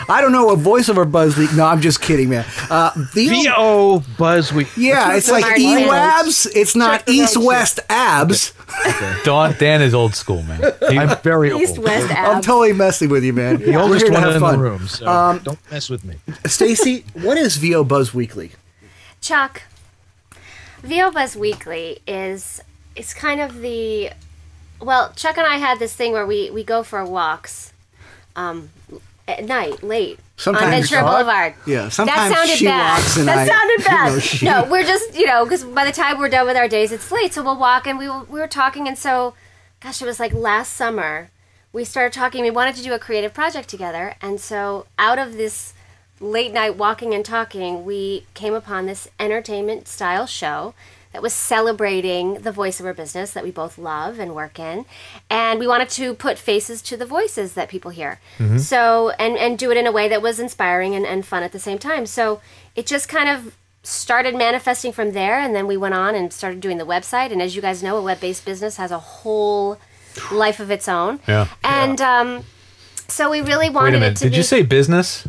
I don't know what Voiceover Buzz Week. No, I'm just kidding, man. VOBuzzWeekly. Yeah, it's like EWABS. It's not East-West abs. Okay. Dan is old school, man. I'm very old. East-West abs. I'm totally messing with you, man. The oldest one in the room, so don't mess with me. Stacy, what is VOBuzzWeekly? Chuck, VOBuzzWeekly is kind of the... Well, Chuck and I had this thing where we go for walks at night, late, sometimes on Ventura Boulevard. Yeah, sometimes that sounded she bad. walks and that sounded bad. No, we're just, because by the time we're done with our days, it's late, so we'll walk, and we were talking, and so, gosh, it was like last summer, we started talking, we wanted to do a creative project together, and so out of this late night walking and talking, we came upon this entertainment-style show that was celebrating the voiceover business that we both love and work in. And we wanted to put faces to the voices that people hear. Mm-hmm. So, and do it in a way that was inspiring and fun at the same time. So it just kind of started manifesting from there, and then we went on and started doing the website. And as you guys know, a web-based business has a whole life of its own. Yeah. And so we really wanted Wait a minute, it to be... did you say business?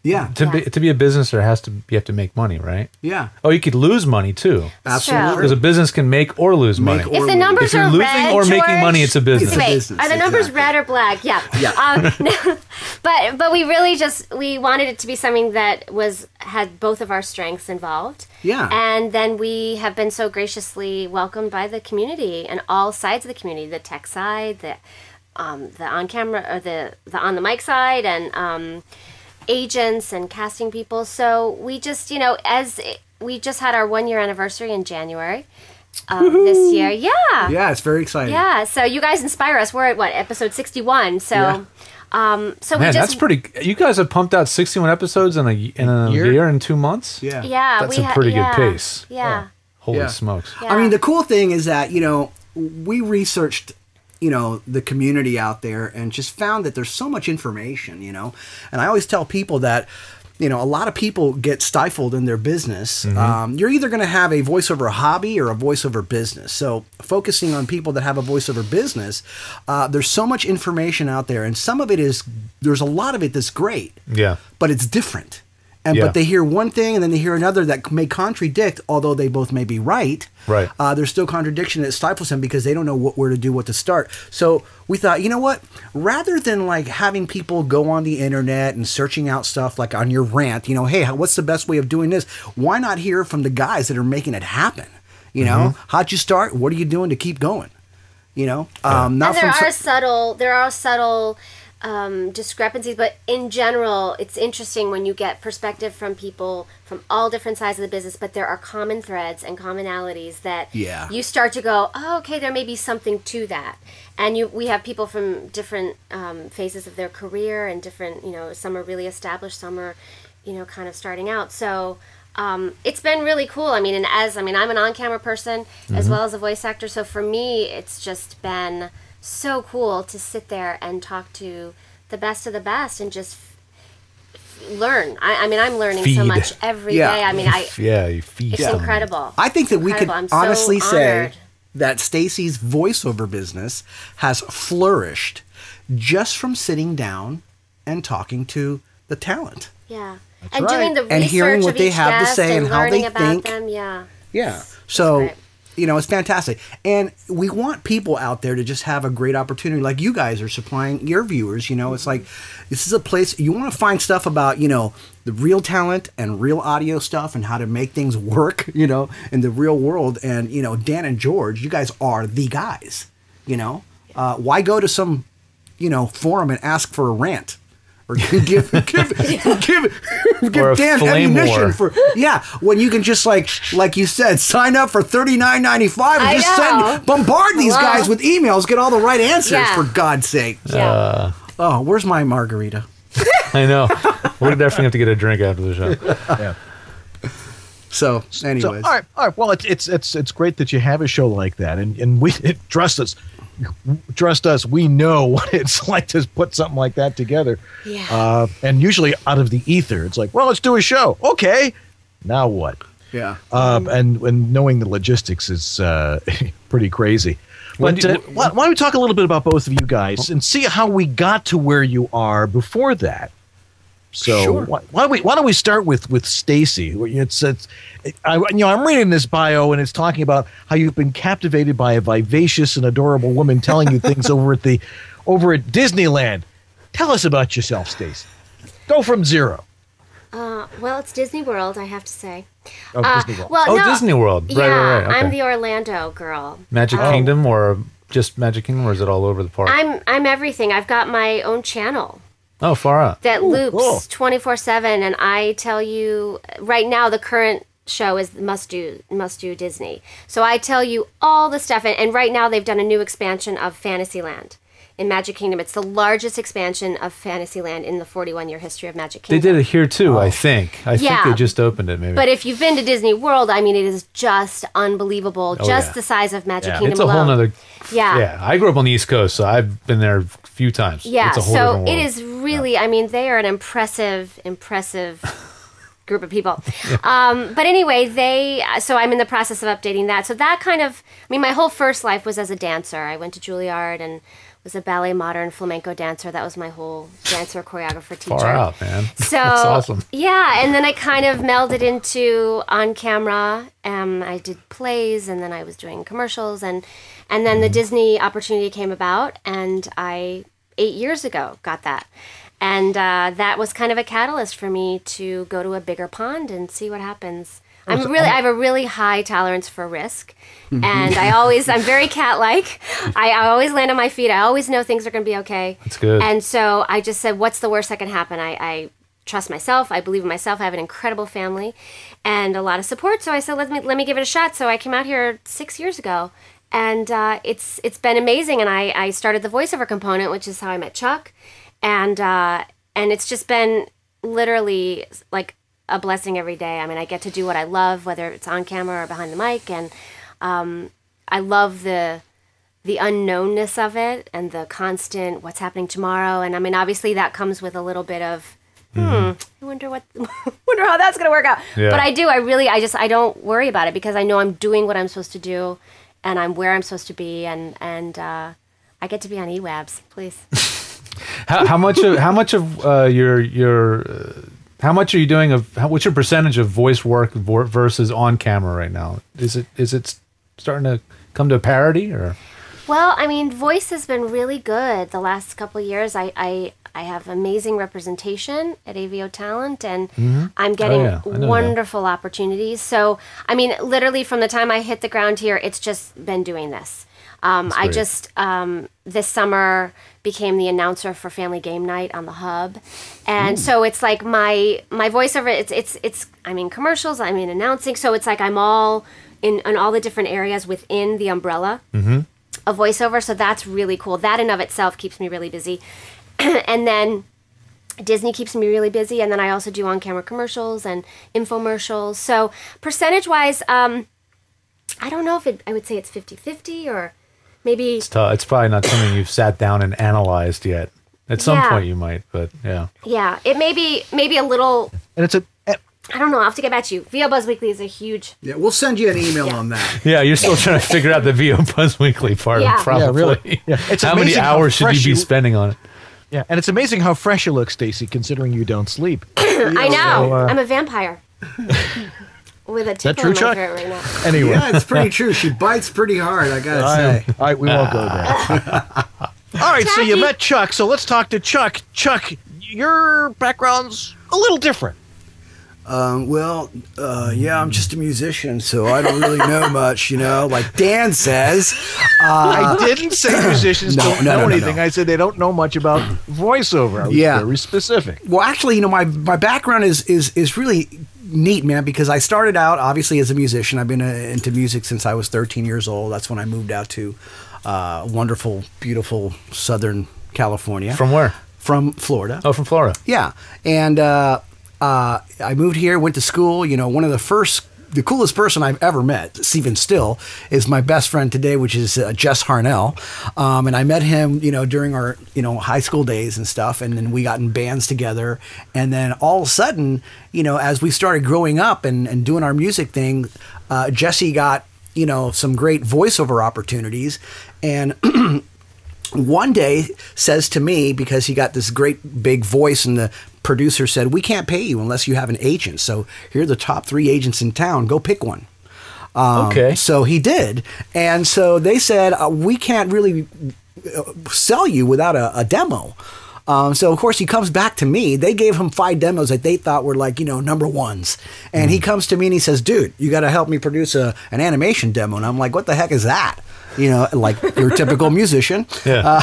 Yeah. To be a business, you have to make money, right? Yeah. Oh, you could lose money too. Absolutely. Because a business can make or lose money. If the numbers if you're are losing red, or making George, money, it's a business. Wait, are the numbers red or black? Yeah. Yeah. But we really we wanted it to be something that had both of our strengths involved. Yeah. And then we have been so graciously welcomed by the community and all sides of the community, the tech side, the on camera or the on the mic side, and agents and casting people. So we just, we just had our 1 year anniversary in January of this year. Yeah. Yeah, it's very exciting. Yeah. So you guys inspire us. We're at episode 61. So, Yeah. So Man, we just, that's pretty. You guys have pumped out 61 episodes in a year and 2 months. Yeah. Yeah. That's a pretty good pace. Yeah. Holy smokes. Yeah. I mean, the cool thing is that, we researched the community out there and just found that there's so much information, and I always tell people that, a lot of people get stifled in their business. Mm-hmm. You're either going to have a voiceover hobby or a voiceover business. So focusing on people that have a voiceover business, there's so much information out there, and there's a lot of it that's great. Yeah. But it's different. But they hear one thing and then they hear another that may contradict, although they both may be right. Right. There's still contradiction that stifles them because they don't know where to do, what to start. So we thought, you know what? Rather than having people go on the internet and searching out stuff like on your Rant, hey, what's the best way of doing this? Why not hear from the guys that are making it happen? How'd you start? What are you doing to keep going? Not and there are subtle discrepancies, but in general, it's interesting when you get perspective from people from all different sides of the business, but there are common threads and commonalities that you start to go, oh, okay, there may be something to that. And we have people from different phases of their career and different, some are really established, some are, kind of starting out. So it's been really cool. I mean, I'm an on-camera person as well as a voice actor, so for me, it's just been so cool to sit there and talk to the best of the best and just learn. I'm learning so much every day. I mean, you feed. It's incredible. I think that we could I'm so honestly say honored. that Stacy's voiceover business has flourished just from sitting down and talking to the talent. Yeah. That's and right. doing the research and hearing what of they each have to guest say and how learning they about think. them. Yeah. Yeah. So, it's fantastic. And we want people out there to just have a great opportunity like you guys are supplying your viewers. It's like, this is a place you want to find stuff about, the real talent and real audio stuff and how to make things work, in the real world. And, Dan and George, you guys are the guys, why go to some, forum and ask for a rant? Or give Dan ammunition for when you can just like you said, sign up for $39.95 and just bombard these guys with emails, get all the right answers for God's sake. Yeah. Where's my margarita? I know. We're definitely have to get a drink after the show. Yeah. So, anyways, all right. Well, it's great that you have a show like that, and trust us, we know what it's like to put something like that together. Yeah. And usually out of the ether, it's like, well, let's do a show. Okay, now what? Yeah. And knowing the logistics is pretty crazy. But why don't we talk a little bit about both of you guys and see how we got to where you are before that? So Sure. why don't we start with Stacy? I'm reading this bio and it's talking about how you've been captivated by a vivacious and adorable woman telling you things over at Disneyland. Tell us about yourself, Stacy. Go from zero. Well, it's Disney World, I have to say. Oh, Disney World. Well, no, Disney World. Yeah, Right. Okay. I'm the Orlando girl. Magic Kingdom or just Magic Kingdom, or is it all over the park? I'm everything. I've got my own channel. Oh, far out. That loops 24/7, and I tell you right now the current show is must do Disney. So I tell you all the stuff, and right now they've done a new expansion of Fantasyland in Magic Kingdom. It's the largest expansion of Fantasyland in the 41-year history of Magic Kingdom. They did it here too, I think. I think they just opened it, maybe. But if you've been to Disney World, I mean, it is just unbelievable. The size of Magic Kingdom it's a alone. whole nother. Yeah. I grew up on the East Coast, so I've been there a few times. Yeah, it's a whole so different world. it is really, I mean, they are an impressive group of people. But anyway, so I'm in the process of updating that. So that kind of, I mean, my whole first life was as a dancer. I went to Juilliard and was a ballet modern flamenco dancer. That was my whole dancer choreographer teacher. Far out, man. So that's awesome. Yeah, and then I kind of melded into on camera. I did plays, and then I was doing commercials, and then the Disney opportunity came about, and I 8 years ago got that. And that was kind of a catalyst for me to go to a bigger pond and see what happens. I have a really high tolerance for risk, and I'm very cat-like. I always land on my feet. I always know things are going to be okay. That's good. And so I just said, what's the worst that can happen? I trust myself. I believe in myself. I have an incredible family and a lot of support. So I said, let me give it a shot. So I came out here 6 years ago, and it's been amazing. And I started the voiceover component, which is how I met Chuck, and it's just been literally like a blessing every day. I mean, I get to do what I love, whether it's on camera or behind the mic, and I love the unknownness of it and the constant what's happening tomorrow. And I mean, obviously that comes with a little bit of I wonder how that's gonna work out. Yeah. But I don't worry about it because I know I'm doing what I'm supposed to do, and I'm where I'm supposed to be, and I get to be on EWABS, please. How much are you doing what's your percentage of voice work versus on camera right now? Is it starting to come to parity, or? Well, I mean, voice has been really good the last couple of years. I have amazing representation at AVO Talent, and I'm getting wonderful opportunities. So, I mean, literally from the time I hit the ground here, it's just been doing this. I just this summer became the announcer for Family Game Night on the Hub, and so it's like my voiceover. It's I'm in commercials, I'm in announcing, so it's like I'm all in all the different areas within the umbrella of voiceover. So that's really cool. That in of itself keeps me really busy, and then Disney keeps me really busy, and then I also do on-camera commercials and infomercials. So percentage-wise, I don't know if I would say it's 50-50 or. Maybe it's tough. It's probably not something you've sat down and analyzed yet. At some point you might, but yeah. Yeah, it may be a little. And it's I don't know. I'll have to get back to you. VOBuzzWeekly is a huge. Yeah, we'll send you an email on that. Yeah, you're still trying to figure out the VOBuzzWeekly part. Probably. Yeah, really. Yeah. It's how many hours should you be spending on it? Yeah, and it's amazing how fresh you look, Stacy, considering you don't sleep. I know. So, I'm a vampire. With a tickle in my throat right now. Anyway. Yeah, it's pretty true. She bites pretty hard, I gotta say. All right, we won't go there. All right, so you met Chuck, so let's talk to Chuck. Chuck, your background's a little different. Yeah, I'm just a musician, so I don't really know much, like Dan says. I didn't say musicians don't know anything. No. I said they don't know much about voiceover. I was very specific. Well, actually, my background is really neat, man, because I started out obviously as a musician. I've been into music since I was 13 years old. That's when I moved out to wonderful, beautiful Southern California. From where? From Florida. Oh, from Florida. Yeah, and I moved here, went to school. One of the coolest person I've ever met, even still, is my best friend today, which is Jess Harnell. And I met him, during our, high school days and stuff. And then we got in bands together. And then all of a sudden, as we started growing up and doing our music thing, Jesse got, some great voiceover opportunities. And one day says to me, because he got this great big voice, and the producer said, we can't pay you unless you have an agent. So here are the top 3 agents in town. Go pick one. Okay. So he did. And so they said, we can't really sell you without a demo. So of course he comes back to me. They gave him 5 demos that they thought were like, number ones. And he comes to me and he says, dude, you got to help me produce an animation demo. And I'm like, what the heck is that? Like your typical musician. Yeah.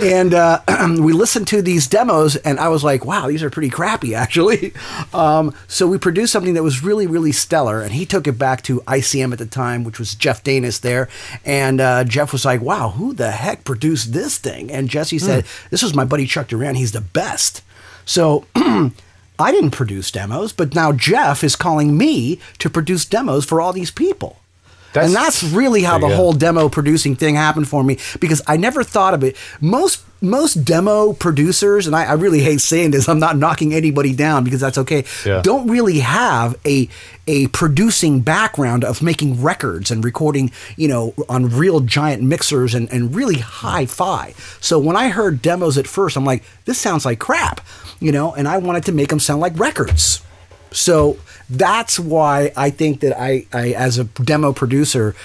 And we listened to these demos, and I was like, wow, these are pretty crappy, actually. So we produced something that was really, really stellar, and he took it back to ICM at the time, which was Jeff Danis there. And Jeff was like, wow, who the heck produced this thing? And Jesse said, this was my buddy Chuck Duran. He's the best. So I didn't produce demos, but now Jeff is calling me to produce demos for all these people. And that's really how the whole demo producing thing happened for me, because I never thought of it. Most demo producers, and I really hate saying this, I'm not knocking anybody down because that's okay, don't really have a producing background of making records and recording, on real giant mixers and really hi-fi. So when I heard demos at first, I'm like, this sounds like crap, and I wanted to make them sound like records. So that's why I think that I as a demo producer,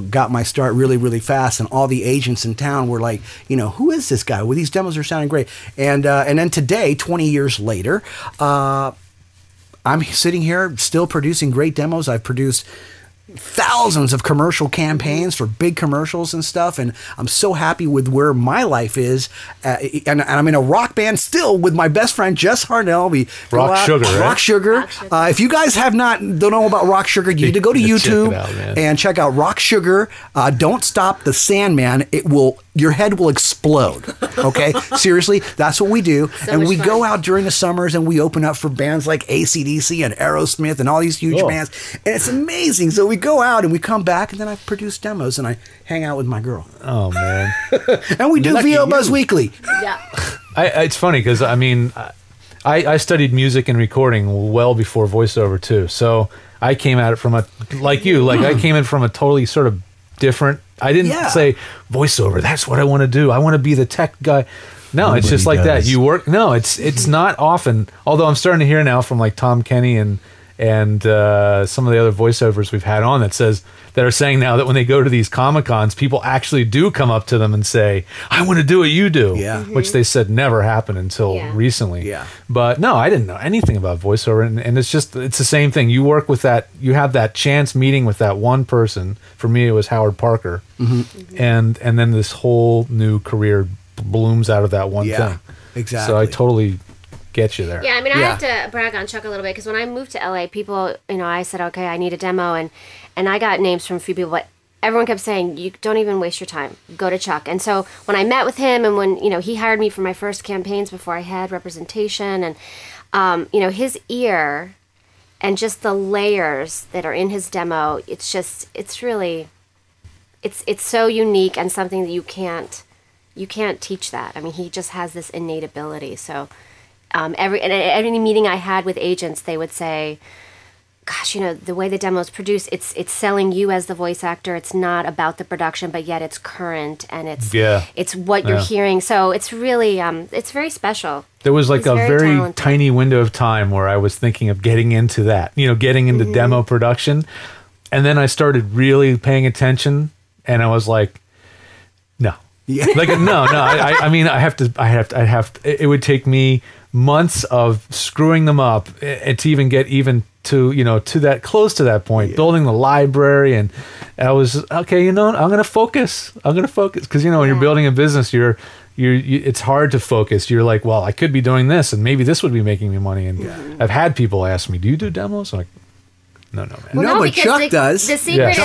got my start really, really fast. And all the agents in town were like, who is this guy? Well, these demos are sounding great. And then today, 20 years later, I'm sitting here still producing great demos. I've produced thousands of commercial campaigns for big commercials and stuff, and I'm so happy with where my life is, and I'm in a rock band still with my best friend Jess Harnell. We Rock Sugar, right? Rock Sugar. If you guys don't know about Rock Sugar, you need to go to YouTube and check out Rock Sugar. Don't stop the Sandman. Your head will explode. Okay, seriously, that's what we do. And we go out during the summers and we open up for bands like AC/DC and Aerosmith and all these huge bands, and it's amazing. So we go out and we come back, and then I produce demos and I hang out with my girl. Oh man! And we do VOBuzzWeekly. Yeah. It's funny because I studied music and recording well before voiceover too. So I came at it from I came in from a totally sort of different. I didn't say voiceover. That's what I want to do. I want to be the tech guy. No, Nobody it's just like that. You work. No, it's not often. Although I'm starting to hear now from like Tom Kenny and some of the other voiceovers we've had on that are saying now that when they go to these Comic-Cons, people actually do come up to them and say, I want to do what you do. Yeah. Which they said never happened until recently. Yeah. But no, I didn't know anything about voiceover. And it's the same thing. You work with that, you have that chance meeting with that one person. For me, it was Howard Parker. And then this whole new career blooms out of that one thing. Exactly. So I totally get you there. Yeah, I have to brag on Chuck a little bit, because when I moved to LA, people, I said, okay, I need a demo, and I got names from a few people, but everyone kept saying, you don't even waste your time, go to Chuck. And so when I met with him, and when he hired me for my first campaigns before I had representation, and his ear and just the layers that are in his demo, it's really it's so unique, and something that you can't teach that. He just has this innate ability. So every meeting I had with agents, they would say, gosh, the way the demo is produced, it's selling you as the voice actor. It's not about the production, but yet it's current, and it's what you're hearing. So it's really it's very special. There was like a very tiny window of time where I was thinking of getting into that, getting into demo production, and then I started really paying attention, and I was like, no. Yeah. I have to. It would take me months of screwing them up and to even get to that close to that point, building the library, and I was okay. I'm gonna focus. Because when you're building a business, it's hard to focus. You're like, well, I could be doing this, and maybe this would be making me money. And I've had people ask me, "Do you do demos?" I'm like, no, man. Well, no, but Chuck does. The secret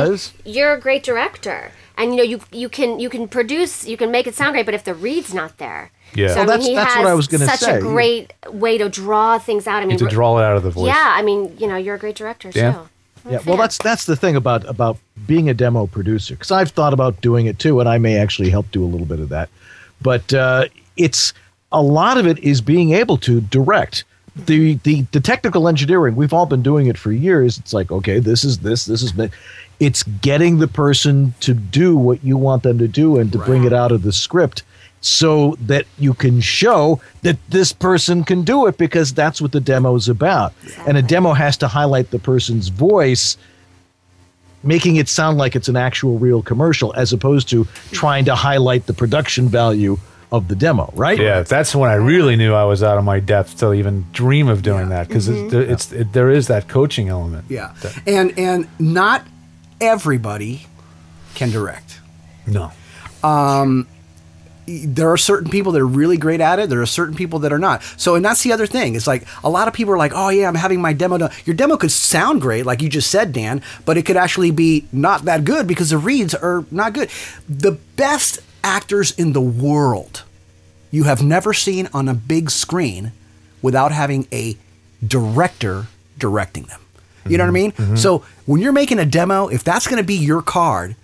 is, you're a great director. And you can produce, you can make it sound great, but if the read's not there, so that's what I was going to say. Such a great way to draw things out. To draw it out of the voice. Yeah, you're a great director too. Yeah, well, that's the thing about being a demo producer, because I've thought about doing it too, and I may actually help do a little bit of that. But it's a lot of it is being able to direct. the technical engineering, we've all been doing it for years. It's like, okay, this is it's getting the person to do what you want them to do and to bring it out of the script so that you can show that this person can do it, because that's what the demo is about. Exactly. And a demo has to highlight the person's voice, making it sound like it's an actual real commercial, as opposed to trying to highlight the production value of the demo, right? Yeah, that's when I really knew I was out of my depth to even dream of doing that, because there is that coaching element. Yeah, and not everybody can direct. No. There are certain people that are really great at it. There are certain people that are not. So, and that's the other thing. It's like a lot of people are like, oh yeah, I'm having my demo done. Your demo could sound great, like you just said, Dan, but it could actually be not that good because the reads are not good. The best actors in the world you have never seen on a big screen without having a director directing them. You know what I mean? Mm-hmm. So when you're making a demo, if that's going to be your card,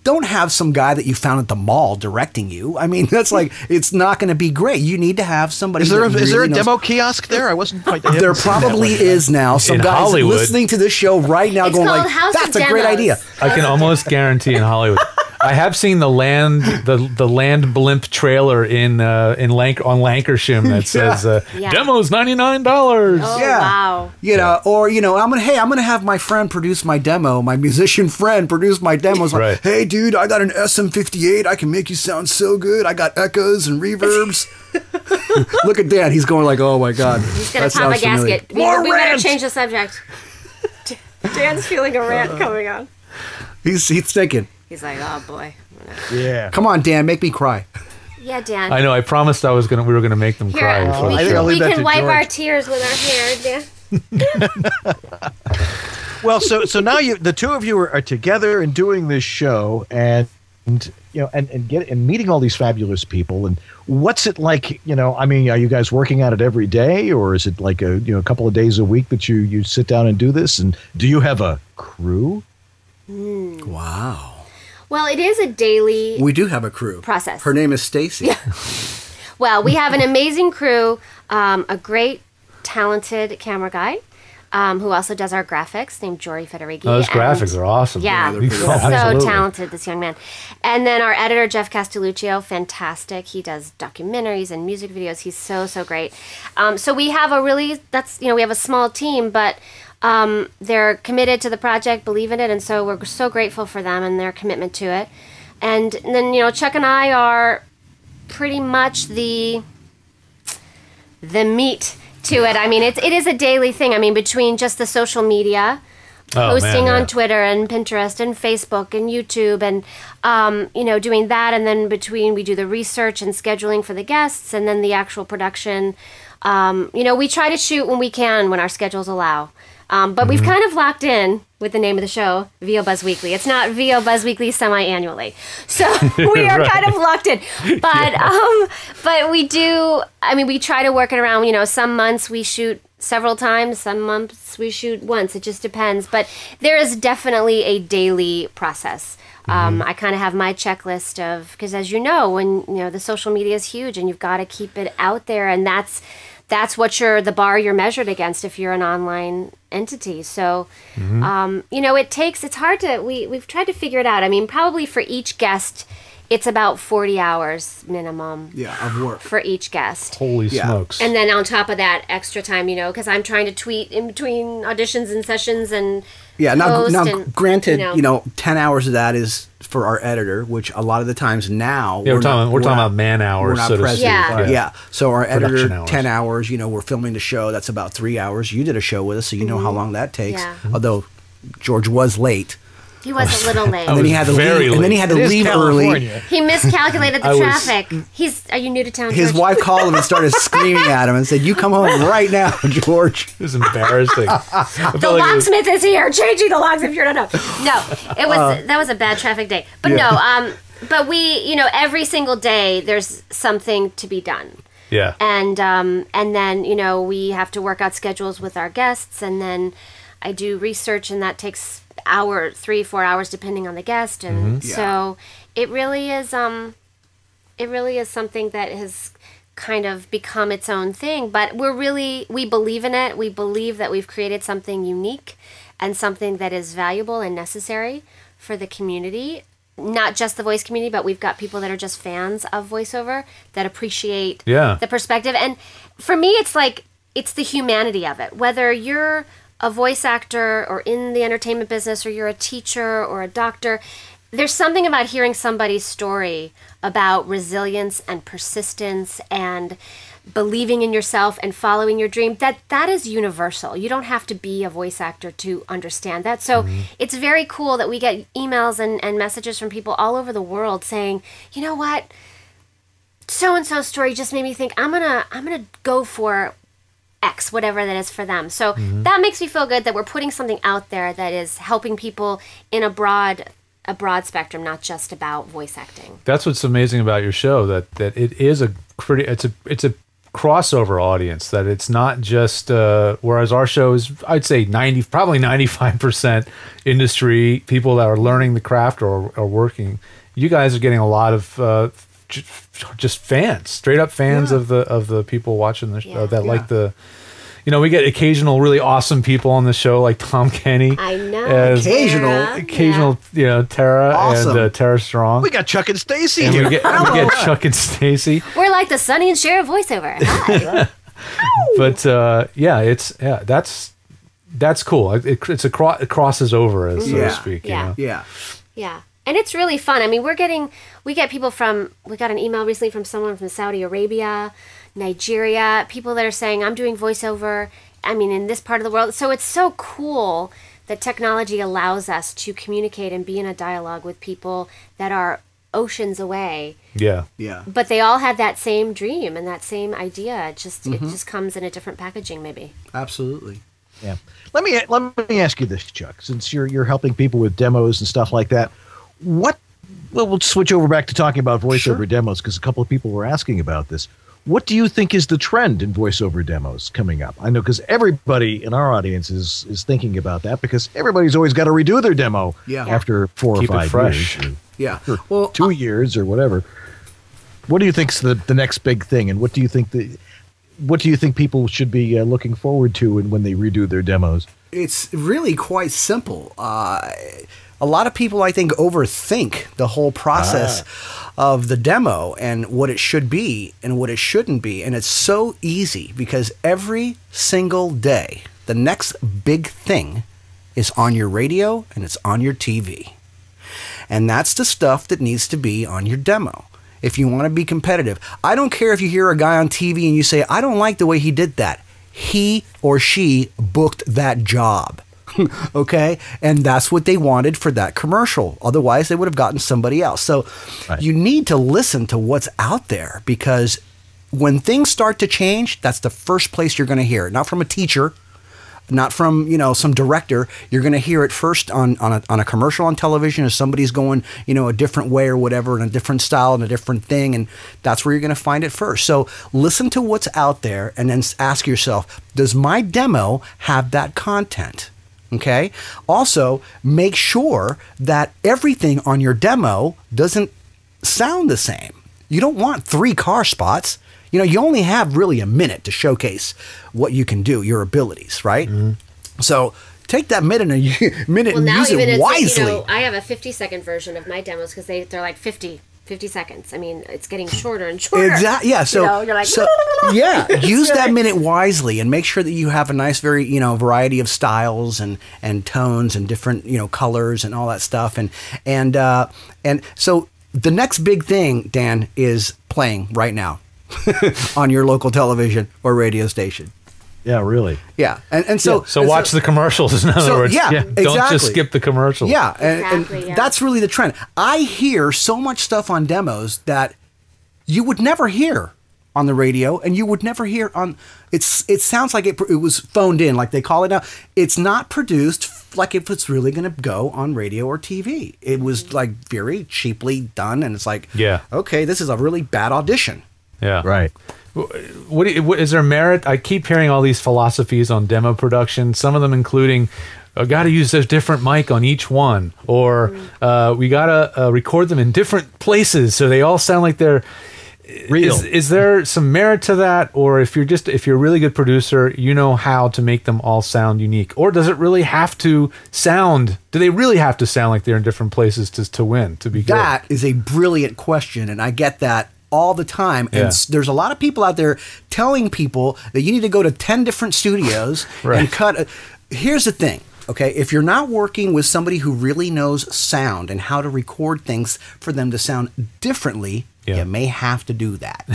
don't have some guy that you found at the mall directing you. I mean, that's like, it's not going to be great. You need to have somebody. Is there a demo kiosk there? I wasn't quite. There probably is now. Some guys Hollywood, listening to this show right now going like, "That's a great idea." I can almost guarantee in Hollywood. I have seen the land blimp trailer on Lancashire that says demos $99. Oh, wow. You know, or I'm gonna have my friend produce my demo, my musician friend produce my demo. It's like, hey dude, I got an SM58, I can make you sound so good. I got echoes and reverbs. Look at Dan, he's going like, oh my god. He's gonna pop a gasket. We better change the subject. Dan's feeling a rant coming on. He's thinking. He's like, oh boy. Yeah. Come on, Dan, make me cry. Yeah, Dan. I know. I promised we were gonna make them cry. We can wipe our tears with our hair, Dan. Well, so now the two of you are together and doing this show, and meeting all these fabulous people. And what's it like? I mean, are you guys working at it every day, or is it like a couple of days a week that you sit down and do this? And do you have a crew? Wow. Well, it is a daily. We do have a crew process. Her name is Stacy. Yeah. Well, we have an amazing crew, a great, talented camera guy, who also does our graphics, named Jory Federighi. Those graphics are awesome. Yeah, so talented, this young man. And then our editor, Jeff Castelluccio, fantastic. He does documentaries and music videos. He's so great. So we have we have a small team, but they're committed to the project, believe in it, and so we're so grateful for them and their commitment to it. And then Chuck and I are pretty much the meat to it. I mean, it is a daily thing. I mean, between just the social media, posting on Twitter and Pinterest and Facebook and YouTube, and doing that, and then we do the research and scheduling for the guests, and then the actual production. We try to shoot when we can, when our schedules allow. But we've kind of locked in with the name of the show, VOBuzzWeekly. It's not VOBuzzWeekly semi-annually. So we are kind of locked in. But but we do, we try to work it around. Some months we shoot several times, some months we shoot once. It just depends. But there is definitely a daily process. I kind of have my checklist of, because as when the social media is huge and you've got to keep it out there, and that's what the bar you're measured against if you're an online entity. So, it's hard to, we've tried to figure it out. I mean, probably for each guest, it's about 40 hours minimum. Yeah, of work. For each guest. Holy smokes. And then on top of that, extra time, because I'm trying to tweet in between auditions and sessions and granted, 10 hours of that is for our editor, which a lot of the times now we're talking about man hours. We're not present. Yeah. So our editor, 10 hours. We're filming the show. That's about 3 hours. You did a show with us, so you know how long that takes. Yeah. Although George was late. He was a little late. And then he had to leave. And then he had to leave early. He miscalculated the traffic. Are you new to town, George? His wife called him and started screaming at him and said, "You come home right now, George." It was embarrassing. The locksmith is here, changing the locks if you're not. No, it was that was a bad traffic day. But but we, every single day there's something to be done. Yeah. And then we have to work out schedules with our guests, and then I do research, and that takes 3-4 hours depending on the guest, and so it really is something that has kind of become its own thing. But we believe in it. We believe that we've created something unique and something that is valuable and necessary for the community. Not just the voice community, but we've got people that are just fans of voiceover that appreciate the perspective. And for me, it's the humanity of it. Whether you're a voice actor or in the entertainment business, or you're a teacher or a doctor, there's something about hearing somebody's story about resilience and persistence and believing in yourself and following your dream. That is universal. You don't have to be a voice actor to understand that. So it's very cool that we get emails and messages from people all over the world saying, you know what, so-and-so's story just made me think I'm gonna go for X, whatever that is for them. So that makes me feel good that we're putting something out there that is helping people in a broad spectrum, not just about voice acting. That's what's amazing about your show, that it is it's a crossover audience, that it's not just whereas our show is, I'd say probably 95% industry people that are learning the craft or working. You guys are getting a lot of just fans, straight up fans of the people watching the show that like the. We get occasional really awesome people on the show, like Tom Kenny. I know. Occasional, Tara and Tara Strong. We got Chuck and Stacey here. We get Chuck and Stacey. We're like the Sonny and Cher of voiceover. Hi. But that's cool. It crosses over, so to speak. Yeah. And it's really fun. I mean, we get people we got an email recently from someone from Saudi Arabia, Nigeria, people that are saying, I'm doing voiceover, in this part of the world. So it's so cool that technology allows us to communicate and be in a dialogue with people that are oceans away. Yeah. But they all have that same dream and that same idea. It just comes in a different packaging, maybe. Absolutely. Yeah. Let me ask you this, Chuck, since you're helping people with demos and stuff like that. We'll switch over back to talking about voiceover demos, because a couple of people were asking about this. What do you think is the trend in voiceover demos coming up? I know, because everybody in our audience is thinking about that, because everybody's always got to redo their demo after 4 or 5 years. Or 2 years or whatever. What do you think's the next big thing, and what do you think people should be looking forward to when they redo their demos? It's really quite simple. A lot of people, I think, overthink the whole process of the demo and what it should be and what it shouldn't be. And it's so easy, because every single day, the next big thing is on your radio and it's on your TV. And that's the stuff that needs to be on your demo if you want to be competitive. I don't care if you hear a guy on TV and you say, I don't like the way he did that. He or she booked that job. Okay? And that's what they wanted for that commercial. Otherwise, they would have gotten somebody else. So you need to listen to what's out there, because when things start to change, that's the first place you're going to hear it. Not from a teacher, not from some director. You're going to hear it first on a commercial on television, if somebody's going a different way or whatever, in a different style and a different thing, and that's where you're going to find it first. So listen to what's out there, and then ask yourself, does my demo have that content? Okay. Also, make sure that everything on your demo doesn't sound the same. You don't want 3 car spots. You only have really a minute to showcase what you can do, your abilities, right? So take that minute and use it wisely. I have a 50-second version of my demos, because they're like 50 seconds. It's getting shorter and shorter. Exactly. Yeah. So you're like, use that minute wisely, and make sure that you have a nice, very variety of styles and tones and different colors and all that stuff. And so the next big thing, Dan, is playing right now on your local television or radio station. Yeah, really. Yeah, and so watch the commercials. In other words, exactly. Don't just skip the commercials. Yeah, and that's really the trend. I hear so much stuff on demos that you would never hear on the radio, and you would never hear on. It sounds like it was phoned in, like they call it now. It's not produced like if it's really going to go on radio or TV. It was like very cheaply done, and it's like, okay, this is a really bad audition. Yeah, right. What is there merit? I keep hearing all these philosophies on demo production, some of them including got to use a different mic on each one, or we got to record them in different places so they all sound like they're real. Is there some merit to that, or if you're a really good producer, you know how to make them all sound unique, or does it really have to sound? Do they really have to sound like they're in different places to win, to be good? That is a brilliant question, and I get that all the time. And there's a lot of people out there telling people that you need to go to 10 different studios and cut. Here's the thing. Okay, if you're not working with somebody who really knows sound and how to record things for them to sound differently, you may have to do that.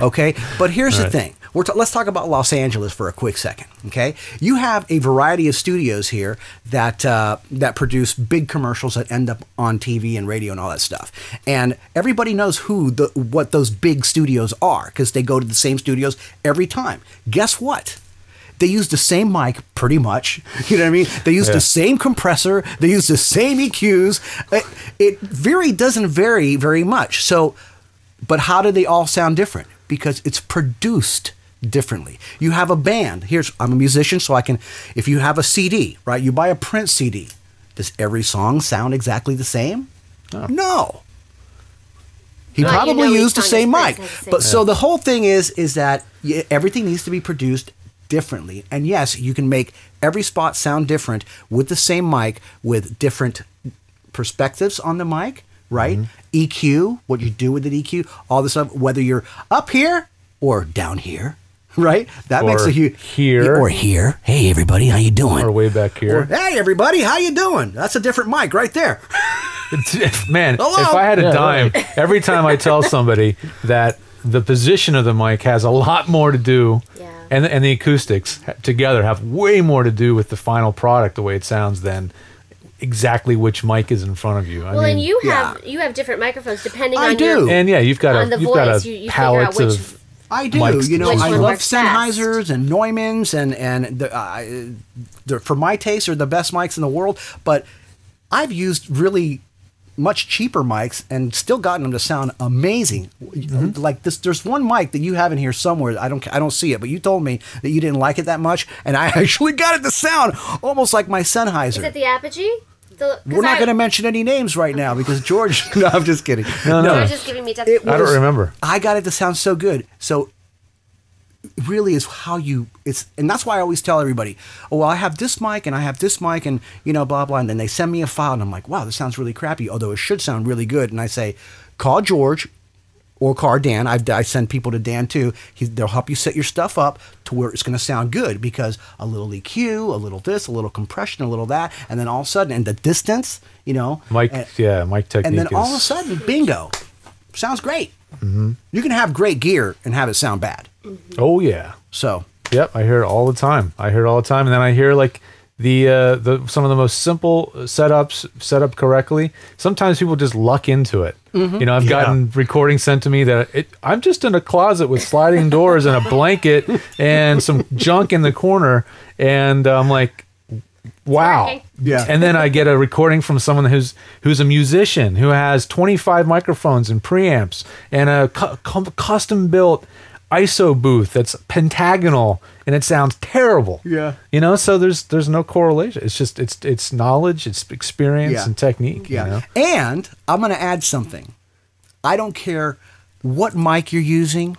Okay, but here's the thing. Let's talk about Los Angeles for a quick second. Okay, you have a variety of studios here that that produce big commercials that end up on TV and radio and all that stuff. And everybody knows what those big studios are because they go to the same studios every time. Guess what? They use the same mic pretty much. You know what I mean? They use the same compressor. They use the same EQs. It doesn't vary very much. So, but how do they all sound different? Because it's produced differently. You have a band. I'm a musician, so I can, if you have a CD, right? You buy a Prince CD. Does every song sound exactly the same? No. He probably used the same mic. But so the whole thing is that everything needs to be produced differently. And yes, you can make every spot sound different with the same mic, with different perspectives on the mic, right? EQ, what you do with the EQ, all this stuff, whether you're up here or down here, right? That makes a huge here or here. Hey everybody, how you doing? Or way back here. Or, hey everybody, how you doing? That's a different mic right there. Man, hello? If I had a dime, every time I tell somebody that the position of the mic has a lot more to do, and the acoustics together have way more to do with the final product, the way it sounds, than exactly which mic is in front of you. Well, and you have different microphones depending on your and you've got on the voice. You palette figure out which, of I do. mics. You know, I love best. Sennheisers and Neumanns, and they're, for my taste, are the best mics in the world. But I've used really much cheaper mics and still gotten them to sound amazing. Like this, there's one mic that you have in here somewhere. I don't see it, but you told me that you didn't like it that much, and I actually got it to sound almost like my Sennheiser. Is it the Apogee? We're not going to mention any names right now because George. No, I'm just kidding. No. George is giving me death. I don't remember. I got it to sound so good. So really is how and that's why I always tell everybody, oh, well, I have this mic and I have this mic and, you know, blah, blah. And then they send me a file and I'm like, wow, this sounds really crappy, although it should sound really good. And I say, call George or call Dan. I send people to Dan too. They'll help you set your stuff up to where it's going to sound good, because a little EQ, a little this, a little compression, a little that. And then all of a sudden, and the distance, you know. Mic technique. And then all of a sudden, bingo, sounds great. You can have great gear and have it sound bad. Oh yeah. So. Yep, I hear it all the time. And then I hear like the some of the most simple setups set up correctly. Sometimes people just luck into it. You know, I've gotten recordings sent to me that I'm just in a closet with sliding doors and a blanket and some junk in the corner, and I'm like, wow. Yeah. And then I get a recording from someone who's a musician who has 25 microphones and preamps and a custom built ISO booth that's pentagonal, and it sounds terrible. Yeah. You know, so there's no correlation. It's just it's knowledge, it's experience and technique. Yeah. You know? And I'm going to add something. I don't care what mic you're using.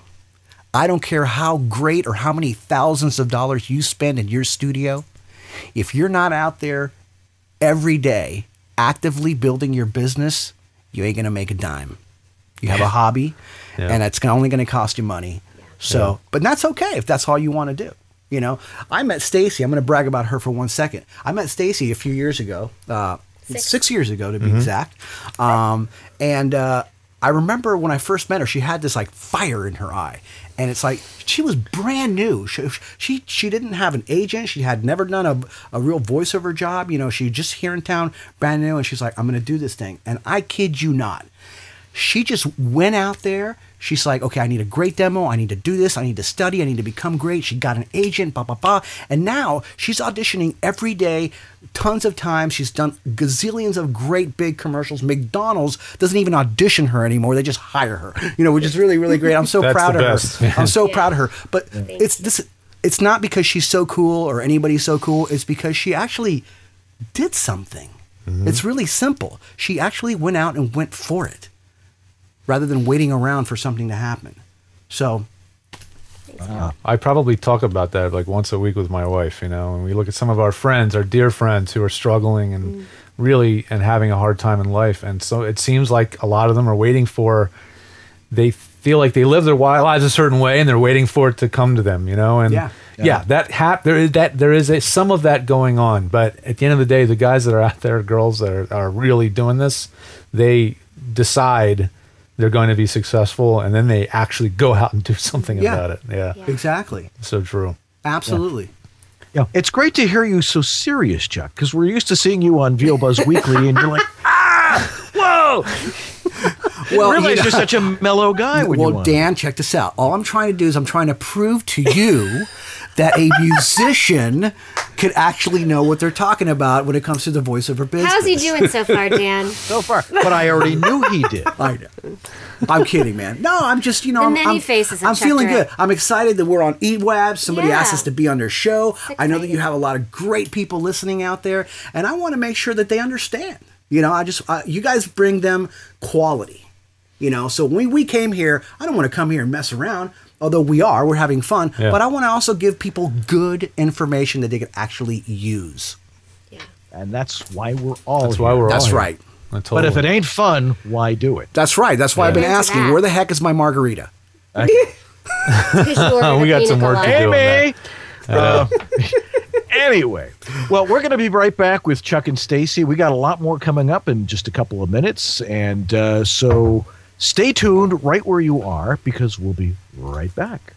I don't care how great or how many thousands of dollars you spend in your studio. If you're not out there every day actively building your business, you ain't going to make a dime. You have a hobby, and it's only going to cost you money. So, but that's okay if that's all you want to do. You know, I met Stacy. I'm going to brag about her for 1 second. I met Stacy a few years ago, 6 years ago to be exact. And I remember when I first met her, she had this like fire in her eye. And it's like, she was brand new. She didn't have an agent. She had never done a real voiceover job. You know, she was just here in town, brand new. And she's like, I'm going to do this thing. And I kid you not, she just went out there. She's like, okay, I need a great demo. I need to do this. I need to study. I need to become great. She got an agent, blah, blah, blah. And now she's auditioning every day, tons of times. She's done gazillions of great big commercials. McDonald's doesn't even audition her anymore. They just hire her, you know, which is really, really great. I'm so proud of her. I'm so proud of her. But it's not because she's so cool or anybody's so cool. It's because she actually did something. It's really simple. She actually went out and went for it. rather than waiting around for something to happen. So I probably talk about that like once a week with my wife, and we look at some of our friends, our dear friends who are struggling and really and having a hard time in life. And so it seems like a lot of them are waiting for, they feel like they live their lives a certain way and they're waiting for it to come to them, and there is some of that going on. But at the end of the day, the guys that are out there, girls that are really doing this, they decide they're going to be successful, and then they actually go out and do something about it. Yeah, exactly. So true. Absolutely. Yeah, it's great to hear you so serious, Chuck, because we're used to seeing you on VOBuzzWeekly, and you're like, whoa. Well, realize you're such a mellow guy. Well, Dan, check this out. All I'm trying to do is I'm trying to prove to you that a musician could actually know what they're talking about when it comes to the voiceover business. How's he doing so far, Dan? So far. But I already knew he did. I know. I'm kidding, man. No, I'm just, The many faces of I'm Chuck feeling Duran. good. I'm excited that we're on EWABS. Somebody asked us to be on their show. I know that you have a lot of great people listening out there, and I want to make sure that they understand. You guys bring them quality. So when we came here, I don't want to come here and mess around. Although we're having fun, but I want to also give people good information that they can actually use. Yeah. And that's why we're all That's why we're all That's here. right. But if it ain't fun, why do it? That's right. That's why I've been asking, where the heck is my margarita? We got some work to do on that. Anyway, well, we're going to be right back with Chuck and Stacy. We got a lot more coming up in just a couple of minutes, and so stay tuned right where you are, because we'll be right back.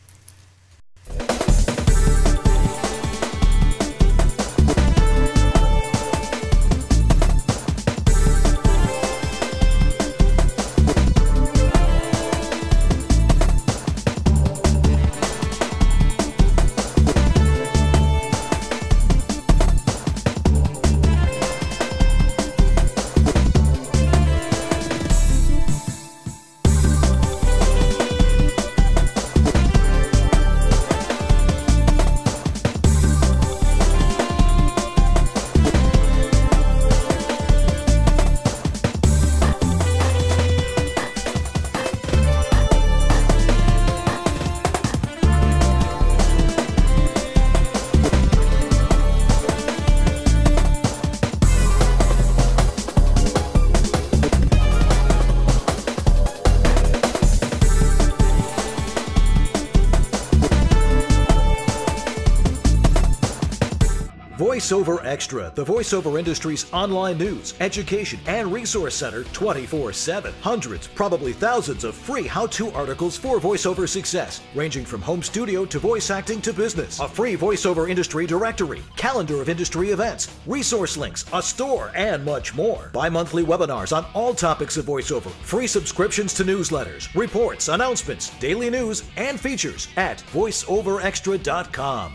VoiceOver Extra, the voiceover industry's online news, education, and resource center 24/7. Hundreds, probably thousands of free how-to articles for voiceover success, ranging from home studio to voice acting to business. A free voiceover industry directory, calendar of industry events, resource links, a store, and much more. Bi-monthly webinars on all topics of voiceover, free subscriptions to newsletters, reports, announcements, daily news, and features at voiceoverextra.com.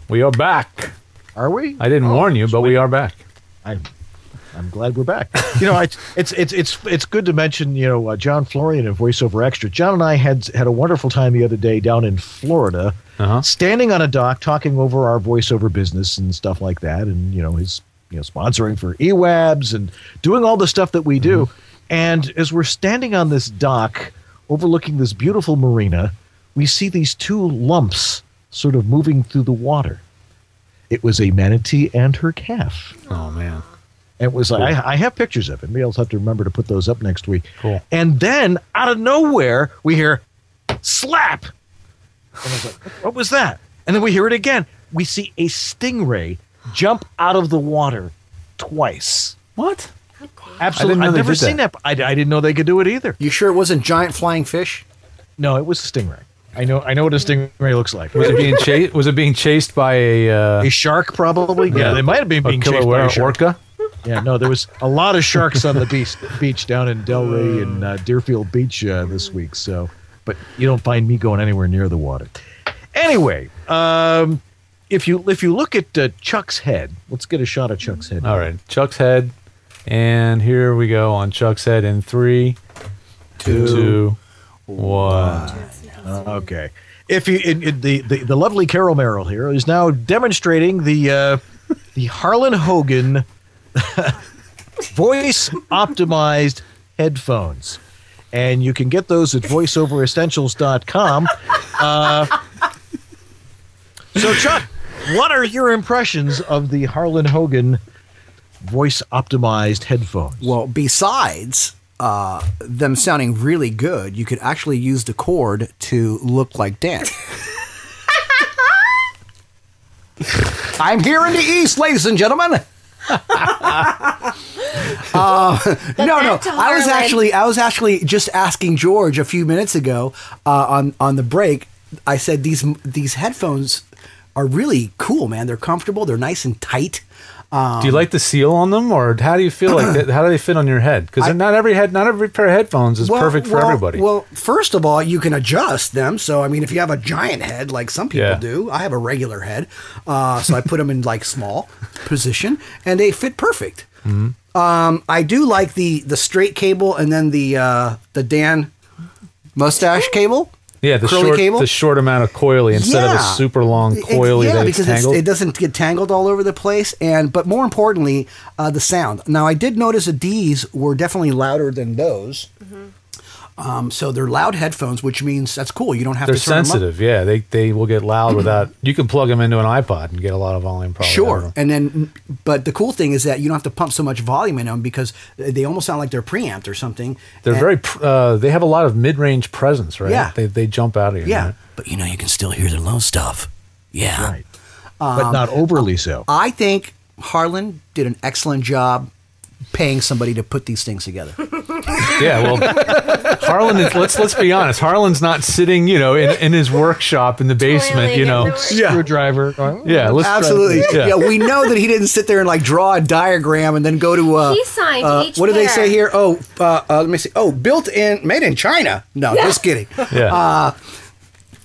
We are back. Are we? I didn't warn you, but we are back. I'm glad we're back. It's good to mention, John Florian of VoiceOver Extra. John and I had a wonderful time the other day down in Florida, standing on a dock talking over our voiceover business and stuff like that, and his sponsoring for EWABS and doing all the stuff that we do. And as we're standing on this dock overlooking this beautiful marina, we see these two lumps sort of moving through the water. It was a manatee and her calf. Oh, man. It was cool. I have pictures of it. Maybe I'll have to remember to put those up next week. Cool. And then, out of nowhere, we hear, slap! And I was like, what was that? And then we hear it again. We see a stingray jump out of the water twice. What? Absolutely. I've never seen that. I didn't know they could do it either. You sure it wasn't giant flying fish? No, it was a stingray. I know what a stingray looks like. Was it being chased? Was it being chased by a shark? Probably. Yeah, they might have been being chased by a shark. Orca. Yeah, no, there was a lot of sharks on the beach down in Delray and Deerfield Beach this week. So, but you don't find me going anywhere near the water. Anyway, if you look at Chuck's head, let's get a shot of Chuck's head. All right, Chuck's head, and here we go on Chuck's head in 3, 2, 1. Okay. If you the lovely Carol Merrill here is now demonstrating the Harlan Hogan voice-optimized headphones. And you can get those at voiceoveressentials.com. So, Chuck, what are your impressions of the Harlan Hogan voice-optimized headphones? Well, besides them sounding really good, you could actually use the cord to look like Dan. I'm here in the East, ladies and gentlemen. No. I was actually just asking George a few minutes ago on the break. I said these headphones are really cool, man. They're comfortable. They're nice and tight. Do you like the seal on them, or how do you feel like that? How do they fit on your head? Because not every pair of headphones is perfect for everybody. Well, first of all, you can adjust them. So, I mean, if you have a giant head like some people do, I have a regular head, so I put them in like small position, and they fit perfect. Mm-hmm. I do like the straight cable, and then the Dan mustache cable. Yeah, the short amount of coily instead of the super long coily that because it doesn't get tangled all over the place. But more importantly, the sound. Now, I did notice that these were definitely louder than those. Mm-hmm. So they're loud headphones, which means that's cool. You don't have to turn sensitive. them up. Yeah, they will get loud without. You can plug them into an iPod and get a lot of volume. Probably. Sure, but the cool thing is that you don't have to pump so much volume in them because they almost sound like they're preamped or something. They're they have a lot of mid-range presence, right? Yeah, they jump out of you. Yeah, right? But you can still hear the low stuff. Yeah, right. But not overly so. I think Harlan did an excellent job paying somebody to put these things together. Yeah, well, Harlan is, let's be honest. Harlan's not sitting, in his workshop in the basement, Screwdriver. Yeah, absolutely. Yeah, we know that he didn't sit there and like draw a diagram and then go to. He signed each what do they pair. say here? Let me see. made in China. No, just kidding. Yeah.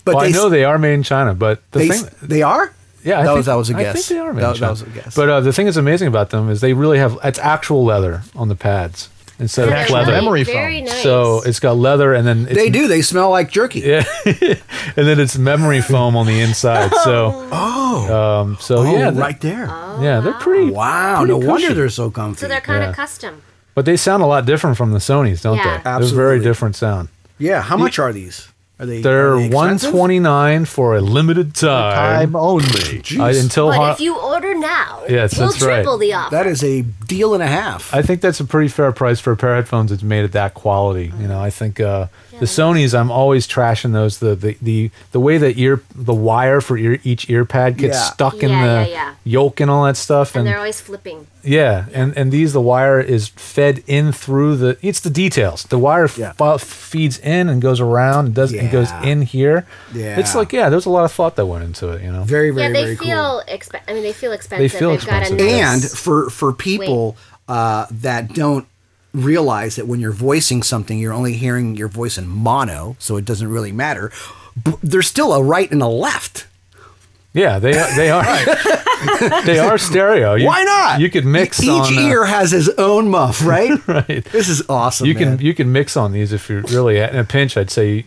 But I know they are made in China, but they are. Yeah, that was a guess. I think they are made in China. That was a guess. But the thing that's amazing about them is they really have it's actual leather on the pads instead of leather. Memory foam. Very nice. So it's got leather, and then they smell like jerky. Yeah, and then it's memory foam on the inside. So right there. Yeah, they're pretty. Wow, no wonder they're so comfy. So they're kind of custom. But they sound a lot different from the Sonys, don't they? Absolutely. They're very different sound. Yeah. How much are these? They're $129 for a limited time only. But if you order now, we'll triple the offer. That is a deal and a half. I think that's a pretty fair price for a pair of headphones that's made at that quality. I think the Sonys, I'm always trashing those. The way the wire for each ear pad gets stuck in the yoke and all that stuff, and they're always flipping. Yeah, and the wire is fed in through it's the details. The wire feeds in and goes around and goes in here. Yeah, it's like there's a lot of thought that went into it. Very, very, very cool. They feel expensive. They feel expensive. And for people that don't realize that when you're voicing something, you're only hearing your voice in mono, so it doesn't really matter. There's still a right and a left. Yeah, they are. They are stereo. Why not? You could mix. Each ear has his own muff, right? Right. This is awesome. You can mix on these if you're really in a pinch. I'd say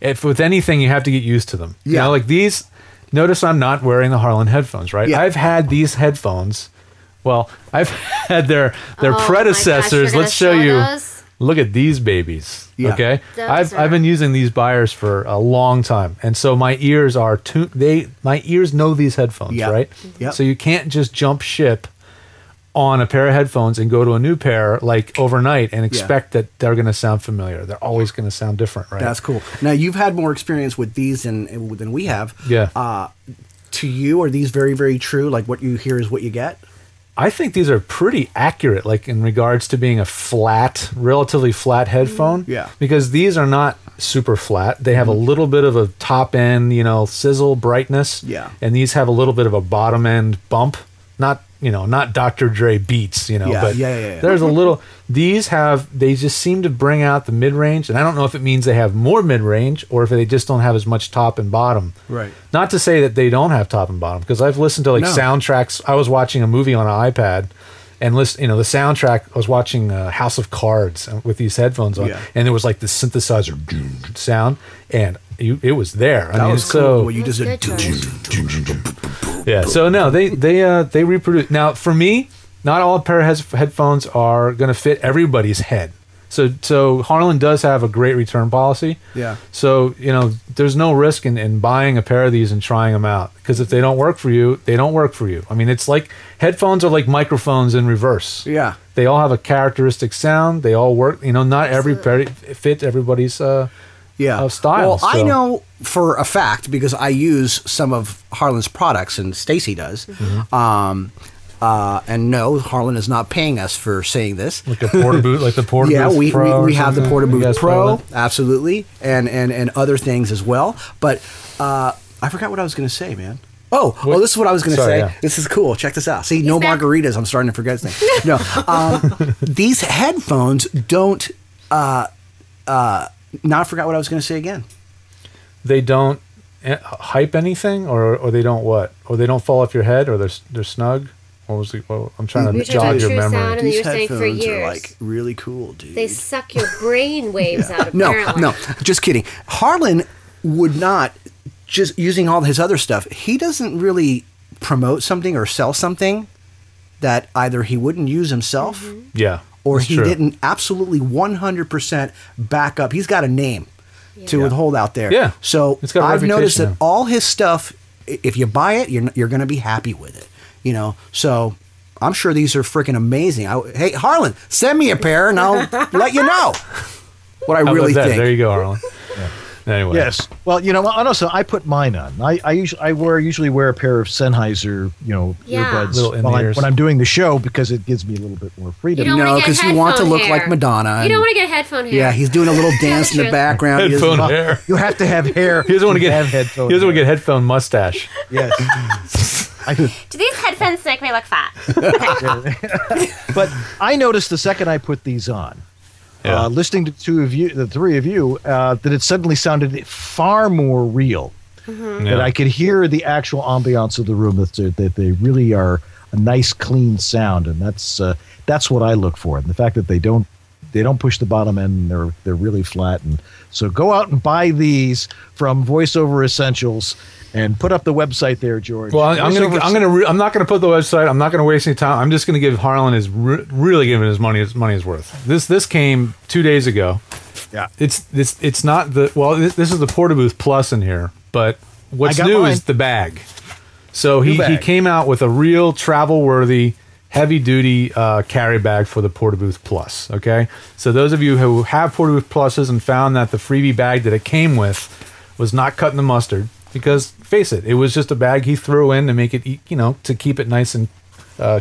if with anything you have to get used to them. Yeah. Like these. Notice I'm not wearing the Harlan headphones, right? Yeah. I've had these headphones. Well, I've had their predecessors. Let's show you. Those? Look at these babies. Yeah. Okay, I've been using these buyers for a long time, and so my ears are my ears know these headphones, right? Yep. So you can't just jump ship on a pair of headphones and go to a new pair like overnight and expect that they're going to sound familiar. They're always going to sound different, right? That's cool. Now you've had more experience with these than we have. Yeah. To you, are these very, very true? Like what you hear is what you get? I think these are pretty accurate, like in regards to being a relatively flat headphone. Yeah. Because these are not super flat. They have a little bit of a top end, sizzle brightness. Yeah. And these have a little bit of a bottom end bump. Not Dr. Dre Beats, but there's a little, they just seem to bring out the mid-range, and I don't know if it means they have more mid-range or if they just don't have as much top and bottom. Right. Not to say that they don't have top and bottom, because I've listened to soundtracks. I was watching a movie on an iPad, and the soundtrack, I was watching House of Cards with these headphones on, and there was like this synthesizer sound, and it was there. That was cool. Well, you just yeah. So no, they reproduce. Now for me, not all pair of headphones are going to fit everybody's head. So Harlan does have a great return policy. Yeah. So, there's no risk in buying a pair of these and trying them out, because if they don't work for you, they don't work for you. I mean, it's like headphones are like microphones in reverse. Yeah. They all have a characteristic sound. They all work. Not every pair fit everybody's style. Well, I know for a fact, because I use some of Harlan's products, and Stacy does. And no, Harlan is not paying us for saying this. Like a Portabooth, like the Portabooth Pro. we have the Portabooth Pro, that? absolutely, and other things as well. But I forgot what I was going to say, man. Oh, this is what I was going to say. Yeah. This is cool. Check this out. See, no margaritas. I'm starting to forget things. No, these headphones don't. Now I forgot what I was going to say again. They don't hype anything, or they don't what? Or they don't fall off your head, or they're snug. What was the? Well, I'm trying to jog your memory. These headphones are like really cool, dude. They suck your brain waves out. Apparently. No, just kidding. Harlan would not, just using all his other stuff. He doesn't really promote something or sell something that either he wouldn't use himself, or he didn't absolutely 100% back up. He's got a name to withhold out there. Yeah. So I've noticed that all his stuff, if you buy it, you're going to be happy with it. So I'm sure these are freaking amazing. Hey, Harlan, send me a pair and I'll let you know what I really think. There you go, Harlan. Anyway. Yes. Well, and also I put mine on. I usually wear a pair of Sennheiser, earbuds when I'm doing the show, because it gives me a little bit more freedom. Because you want to look like Madonna. You don't want to get headphone hair. Yeah, he's doing a little dance in the background. Headphone hair. You have to have hair. He doesn't want to get headphone. He doesn't want to get headphone mustache. Yes. Do these headphones make me look fat? But I noticed the second I put these on, listening to the three of you, that it suddenly sounded far more real. That I could hear the actual ambiance of the room. That they really are a nice, clean sound, and that's what I look for. And the fact that they don't push the bottom end, and they're really flat. And so go out and buy these from Voiceover Essentials. And put up the website there, George. Well, I'm not gonna put the website. I'm not gonna waste any time. I'm just gonna give Harlan really giving his money is worth. This came 2 days ago. Yeah. It's not the this is the Portabooth Plus in here, but what's new is the bag. So he came out with a real travel worthy, heavy duty carry bag for the Portabooth Plus. Okay, so those of you who have Portabooth Pluses and found that the freebie bag that it came with was not cutting the mustard. Because face it was just a bag he threw in to make it, to keep it nice and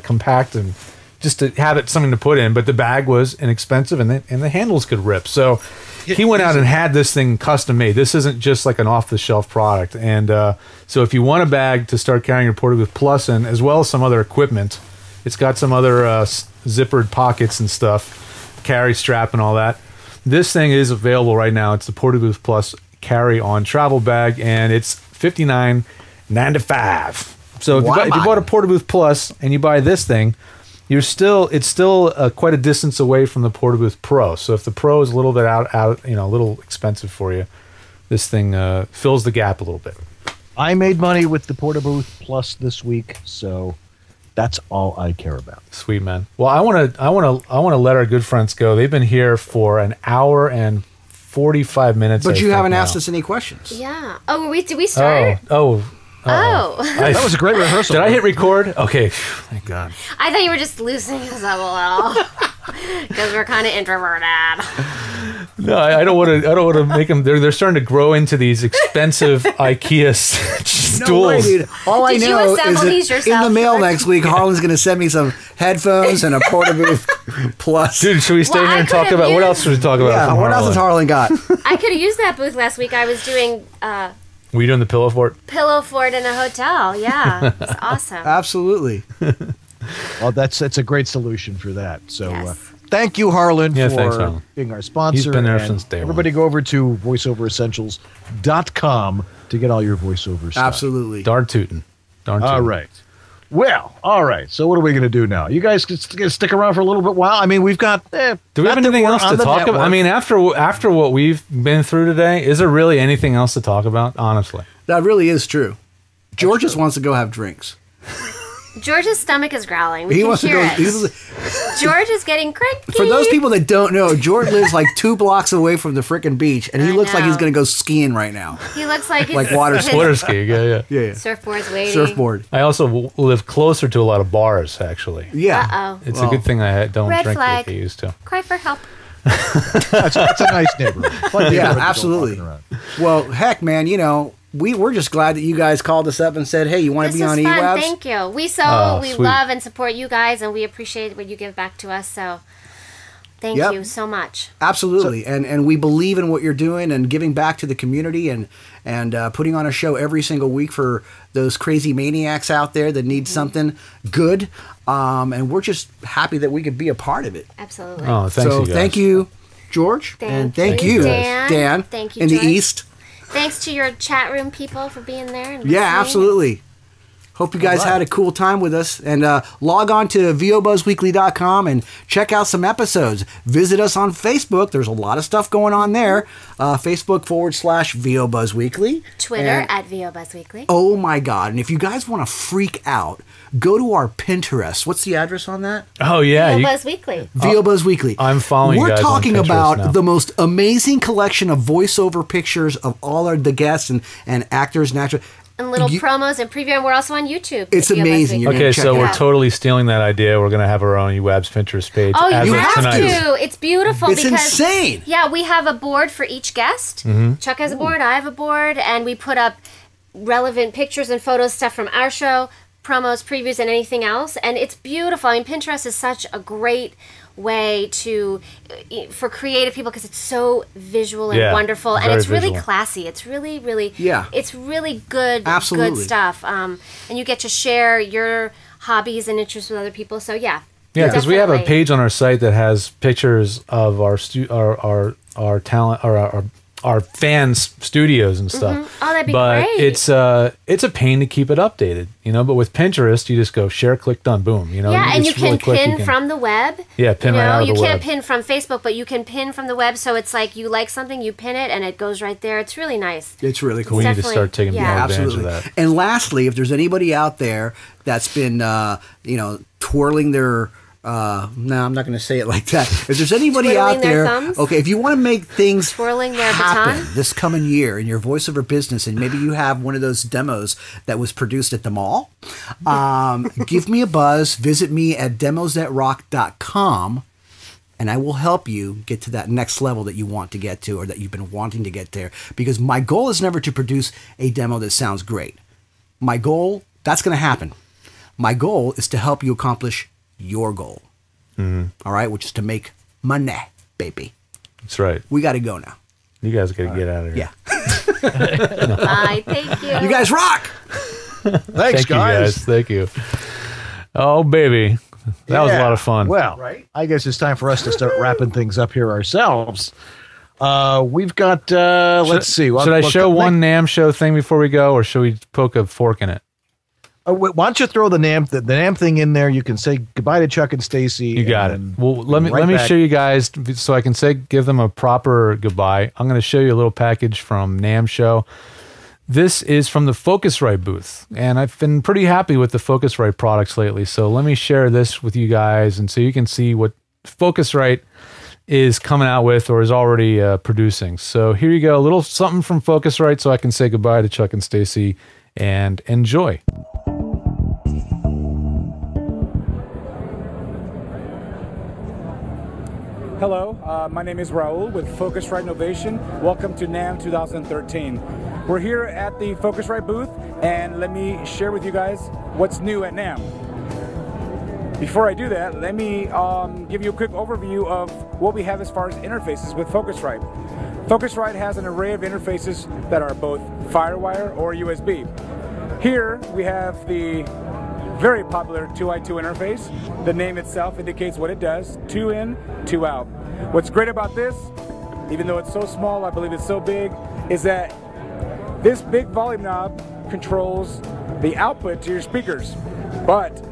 compact, and just to have it something to put in. But the bag was inexpensive, and the handles could rip. So he went out and had this thing custom made. This isn't just like an off the shelf product. And so if you want a bag to start carrying your Portabooth Plus in, as well as some other equipment, it's got some other zippered pockets and stuff, carry strap and all that. This thing is available right now. It's the Portabooth Plus carry-on travel bag, and it's $59.95. So if you bought a Portabooth Plus and you buy this thing, it's still quite a distance away from the Portabooth Pro. So if the Pro is a little bit out, a little expensive for you, this thing fills the gap a little bit. I made money with the Portabooth Plus this week, so that's all I care about. Sweet, man. Well, I want to let our good friends go. They've been here for an hour and 45 minutes. But you haven't asked us any questions. Yeah. Oh, did we start? Oh. That was a great rehearsal. Did I hit record? Okay. Thank God. I thought you were just loosening us up a little. Because we're kind of introverted. No, I don't want to make them. They're starting to grow into these expensive IKEA stools. No way, dude. All I know is that in the mail next week, Harlan's going to send me some headphones and a Portabooth Plus. Dude, should we stay here and talk about what else should we talk about? Yeah, what else has Harlan got? I could have used that booth last week. I was doing. Were you doing the pillow fort? Pillow fort in a hotel. Yeah, it's awesome. Absolutely. Well, that's a great solution for that. So. Yes. Thank you, Harlan, for being our sponsor. He's been there since day one. Everybody go over to voiceoveressentials.com to get all your voiceover stuff. Absolutely. Darn tootin'. All right. Well, all right. So what are we going to do now? You guys going to stick around for a little bit while? I mean, we've got... do we have anything else to talk about? I mean, after what we've been through today, is there really anything else to talk about, honestly? That really is true. George just wants to go have drinks. George's stomach is growling. We He can wants to hear go. it. George is getting cranky. For those people that don't know, George lives like 2 blocks away from the frickin' beach, and he looks like he's going to go skiing right now. He looks like water skiing. Yeah. Surfboard's waiting. Surfboard. I also live closer to a lot of bars, actually. Yeah. Uh-oh. It's a good thing I don't Red drink flag. like I used to. Cry for help. That's a nice neighborhood. Fun Yeah, neighborhood to go absolutely. walking around. Well, heck, man, we're just glad that you guys called us up and said, hey, you want to This be was on fun. EWABS? Thank you. We sweet. love and support you guys, and we appreciate what you give back to us. So thank Yep. you so much. Absolutely. And we believe in what you're doing and giving back to the community and putting on a show every single week for those crazy maniacs out there that need something good. And we're just happy that we could be a part of it. Absolutely. Oh, thanks, you guys. Thank you, George. And thank you, Dan. Thank you, in George. the East. Thanks to your chat room people for being there. And Yeah, listening. absolutely. Hope you guys had a cool time with us. And log on to VOBuzzWeekly.com and check out some episodes. Visit us on Facebook. There's a lot of stuff going on there. Facebook.com/VOBuzzWeekly. Twitter at VOBuzzWeekly. Oh my God. And if you guys want to freak out, go to our Pinterest. What's the address on that? Oh, yeah. VOBuzzWeekly. VOBuzzWeekly. I'm following you We're guys on talking Pinterest about now. the most amazing collection of voiceover pictures of all the guests and actors and actors. And little promos and preview. And we're also on YouTube. It's at VOBuzzWeekly. amazing. You're Okay, check so it we're out. totally stealing that idea. We're going to have our own EWABS Pinterest page. Oh, as you of have tonight. to. It's beautiful. It's because, insane. Yeah, we have a board for each guest. Mhm. Chuck has a board. I have a board. And we put up relevant pictures and photos, stuff from our show, promos, previews, and anything else. And it's beautiful. I mean, Pinterest is such a great way for creative people because it's so visual and wonderful, and it's really classy. It's really it's really good Absolutely. good stuff, and you get to share your hobbies and interests with other people. So yeah, because we have a definitely. page on our site that has pictures of our talent or our fans' studios and stuff. Mhm. Oh, that'd be but great. it's a pain to keep it updated, But with Pinterest, you just go share, click, done, boom. Yeah, and you it's really can quick. pin from the web. Yeah, pin right out of the You web. can't pin from Facebook, but you can pin from the web. So it's like you like something, you pin it, and it goes right there. It's really nice. It's really cool. We need to start taking more advantage of that. And lastly, if there's anybody out there that's been, twirling their, no, I'm not going to say it like that. If there's anybody Twirling out their there, thumbs? okay, if you want to make things Twirling their happen baton? this coming year in your voiceover business, and maybe you have one of those demos that was produced at the mall, give me a buzz. Visit me at demosthatrock.com. And I will help you get to that next level that you want to get to or that you've been wanting to get there. Because my goal is never to produce a demo that sounds great. My goal, that's going to happen. My goal is to help you accomplish your goal. All right? Which is to make money, baby. That's right. We got to go now. You guys got to get out of here. Yeah. Bye. Thank you. You guys rock. Thanks, Thank you guys. Thank you. Oh, baby. That was a lot of fun. Well, I guess it's time for us to start wrapping things up here ourselves. We've got, let's see. Should I show one NAM show thing before we go, or should we poke a fork in it? Why don't you throw the NAM thing in there? You can say goodbye to Chuck and Stacey. You got it. Well, let me show you guys so I can give them a proper goodbye. I'm going to show you a little package from NAM show. This is from the Focusrite booth, and I've been pretty happy with the Focusrite products lately. So let me share this with you guys, and so you can see what Focusrite is coming out with or is already producing. So here you go, a little something from Focusrite, so I can say goodbye to Chuck and Stacey, and enjoy. Hello, my name is Raul with Focusrite Innovation. Welcome to NAM 2013. We're here at the Focusrite booth, and let me share with you guys what's new at NAM. Before I do that, let me give you a quick overview of what we have as far as interfaces with Focusrite. Focusrite has an array of interfaces that are both FireWire or USB. Here we have the very popular 2i2 interface. The name itself indicates what it does, 2 in, 2 out. What's great about this, even though it's so small, I believe it's so big, is that this big volume knob controls the output to your speakers. But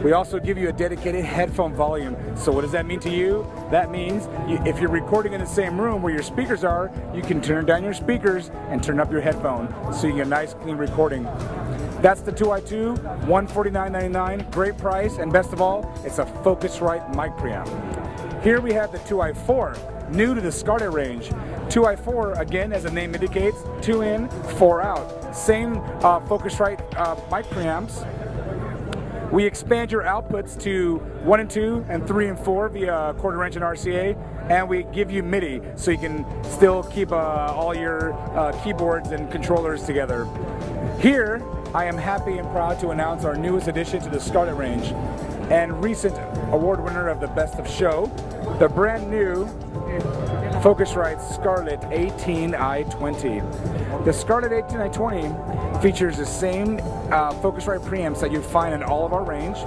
we also give you a dedicated headphone volume. So what does that mean to you? That means if you're recording in the same room where your speakers are, you can turn down your speakers and turn up your headphone so you get a nice clean recording. That's the 2i2, $149.99, great price, and best of all, it's a Focusrite mic preamp. Here we have the 2i4, new to the Scarlet range. 2i4, again, as the name indicates, 2 in, 4 out. Same Focusrite mic preamps. We expand your outputs to 1 and 2 and 3 and 4 via quarter inch and RCA, and we give you MIDI so you can still keep all your keyboards and controllers together. Here, I am happy and proud to announce our newest addition to the Scarlet range and recent award winner of the Best of Show, the brand new Focusrite Scarlet 18i20. The Scarlet 18i20 features the same Focusrite preamps that you'd find in all of our range.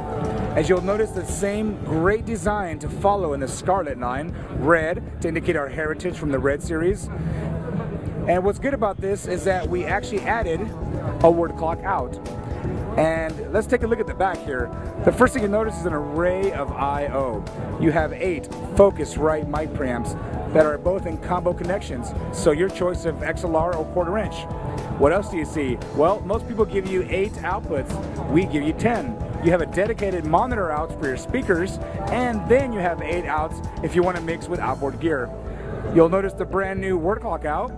As you'll notice, the same great design to follow in the Scarlet line, red to indicate our heritage from the Red series. And what's good about this is that we actually added a word clock out. And let's take a look at the back here. The first thing you notice is an array of I/O. You have 8 Focusrite mic preamps that are both in combo connections, so your choice of XLR or quarter inch. What else do you see? Well, most people give you 8 outputs. We give you 10. You have a dedicated monitor out for your speakers, and then you have 8 outs if you want to mix with outboard gear. You'll notice the brand new word clock out.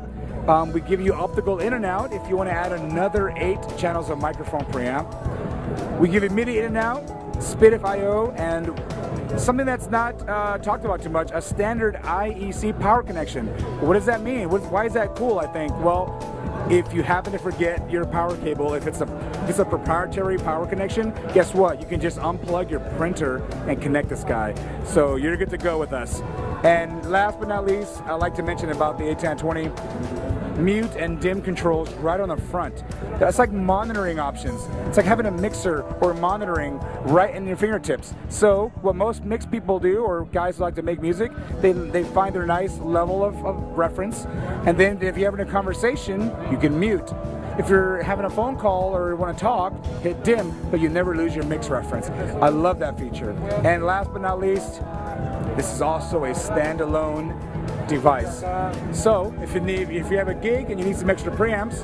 We give you optical in and out if you want to add another 8 channels of microphone preamp. We give you MIDI in and out, SPDIF I/O, and something that's not talked about too much, a standard IEC power connection. What does that mean? Why is that cool, I think? Well, if you happen to forget your power cable, if it's a proprietary power connection, guess what? You can just unplug your printer and connect this guy. So you're good to go with us. And last but not least, I'd like to mention about the 18i20. Mute and dim controls right on the front. That's like monitoring options. It's like having a mixer or monitoring right in your fingertips. So what most mix people do, or guys who like to make music, they find their nice level of reference, and then if you're having a conversation, you can mute. If you're having a phone call or want to talk, hit dim, but you never lose your mix reference. I love that feature. And last but not least, this is also a standalone device. So if you have a gig and you need some extra preamps,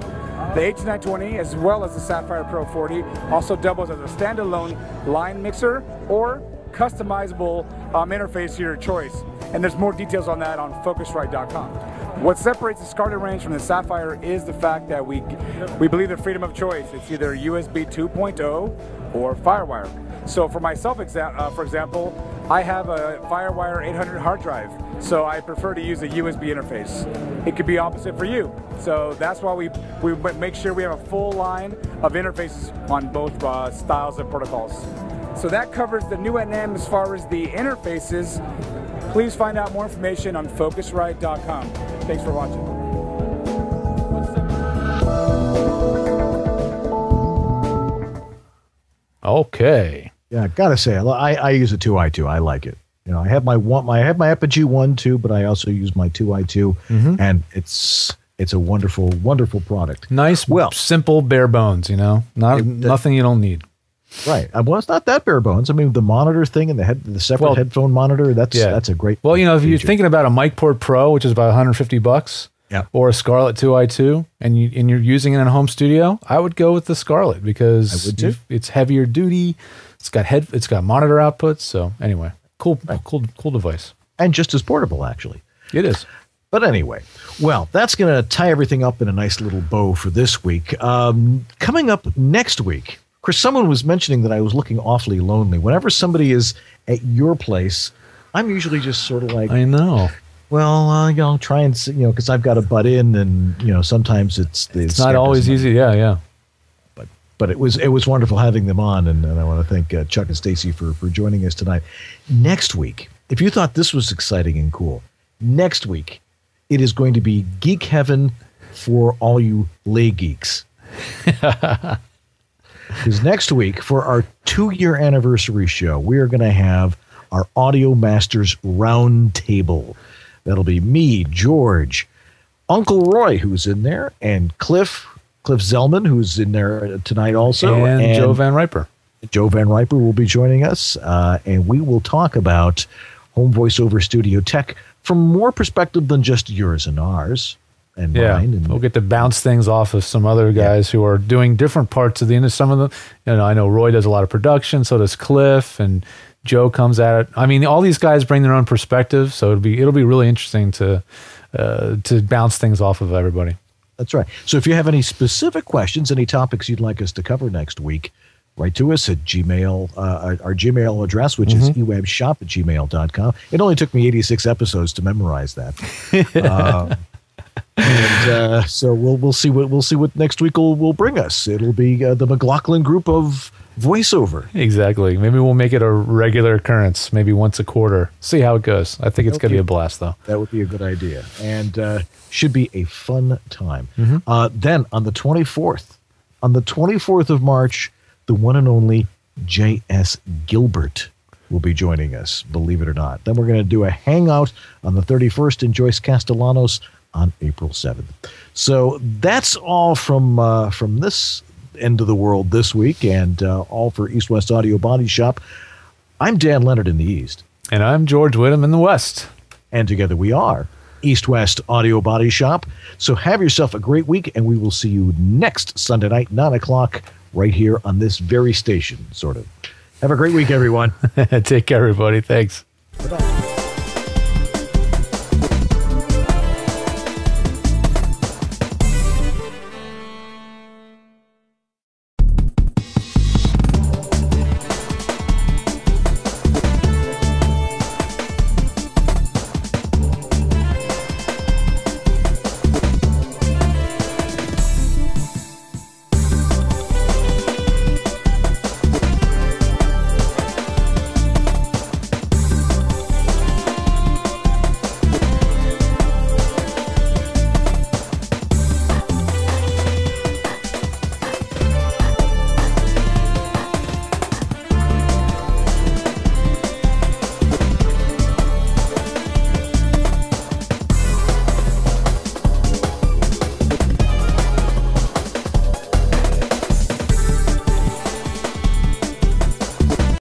the 18i20 as well as the Sapphire Pro 40 also doubles as a standalone line mixer or customizable interface to your choice. And there's more details on that on Focusrite.com. What separates the Scarlet range from the Sapphire is the fact that we believe in freedom of choice. It's either USB 2.0 or Firewire. So for myself, for example, I have a Firewire 800 hard drive, so I prefer to use a USB interface. It could be opposite for you. So that's why we make sure we have a full line of interfaces on both styles of protocols. So that covers the new NM as far as the interfaces. Please find out more information on Focusrite.com. Thanks for watching. Okay. Yeah, I gotta say, I use a 2i2. I like it. You know, I have my Apogee 1 too, but I also use my 2i2, and it's a wonderful, wonderful product. Nice, well, simple, bare bones. You know, nothing you don't need. Right. Well, it's not that bare bones. I mean, the monitor thing and the separate headphone monitor. That's a great. Well, you know, if you're thinking about a MicPort Pro, which is about $150. Yeah. Or a Scarlett 2i2, and you're using it in a home studio, I would go with the Scarlett because it's heavier duty. It's got monitor outputs. So anyway, cool device, and just as portable actually. It is. But anyway, well, that's going to tie everything up in a nice little bow for this week. Coming up next week, Chris, someone was mentioning that I was looking awfully lonely. Whenever somebody is at your place, I'm usually just sort of like, I know. Well, you know, try and, because I've got to butt in, and sometimes it's not always easy. Yeah. But it was wonderful having them on, and I want to thank Chuck and Stacey for joining us tonight. Next week, if you thought this was exciting and cool, next week it is going to be Geek Heaven for all you lay geeks. Because next week, for our 2-year anniversary show, we are going to have our Audio Masters Roundtable. That'll be me, George, Uncle Roy, who's in there, and Cliff Zellman, who's in there tonight also. And Joe Van Riper. Joe Van Riper will be joining us, and we will talk about home voiceover studio tech from more perspective than just yours and ours. and yeah, mine. And we'll get to bounce things off of some other guys who are doing different parts of the industry. Some of them, I know Roy does a lot of production, so does Cliff, and Joe comes at it. I mean, all these guys bring their own perspective, so it'll be really interesting to bounce things off of everybody. That's right. So if you have any specific questions, any topics you'd like us to cover next week, write to us at Gmail, our Gmail address, which is ewebshop@gmail.com. It only took me 86 episodes to memorize that. And so we'll see what next week will bring us. It'll be the McLaughlin group of Voiceover. Exactly. Maybe we'll make it a regular occurrence, maybe once a quarter. See how it goes. I think it's going to be a blast, though. That would be a good idea, and should be a fun time. Then on the 24th of March, the one and only J.S. Gilbert will be joining us, believe it or not. Then we're going to do a hangout on the 31st in Joyce Castellanos on April 7th. So that's all from this end of the world this week, and all for East West Audio Body Shop. I'm Dan Leonard in the East. And I'm George Whittam in the West. And together we are East West Audio Body Shop. So have yourself a great week, and we will see you next Sunday night, 9 o'clock, right here on this very station, sort of. Have a great week, everyone. Take care, everybody. Thanks. Bye-bye.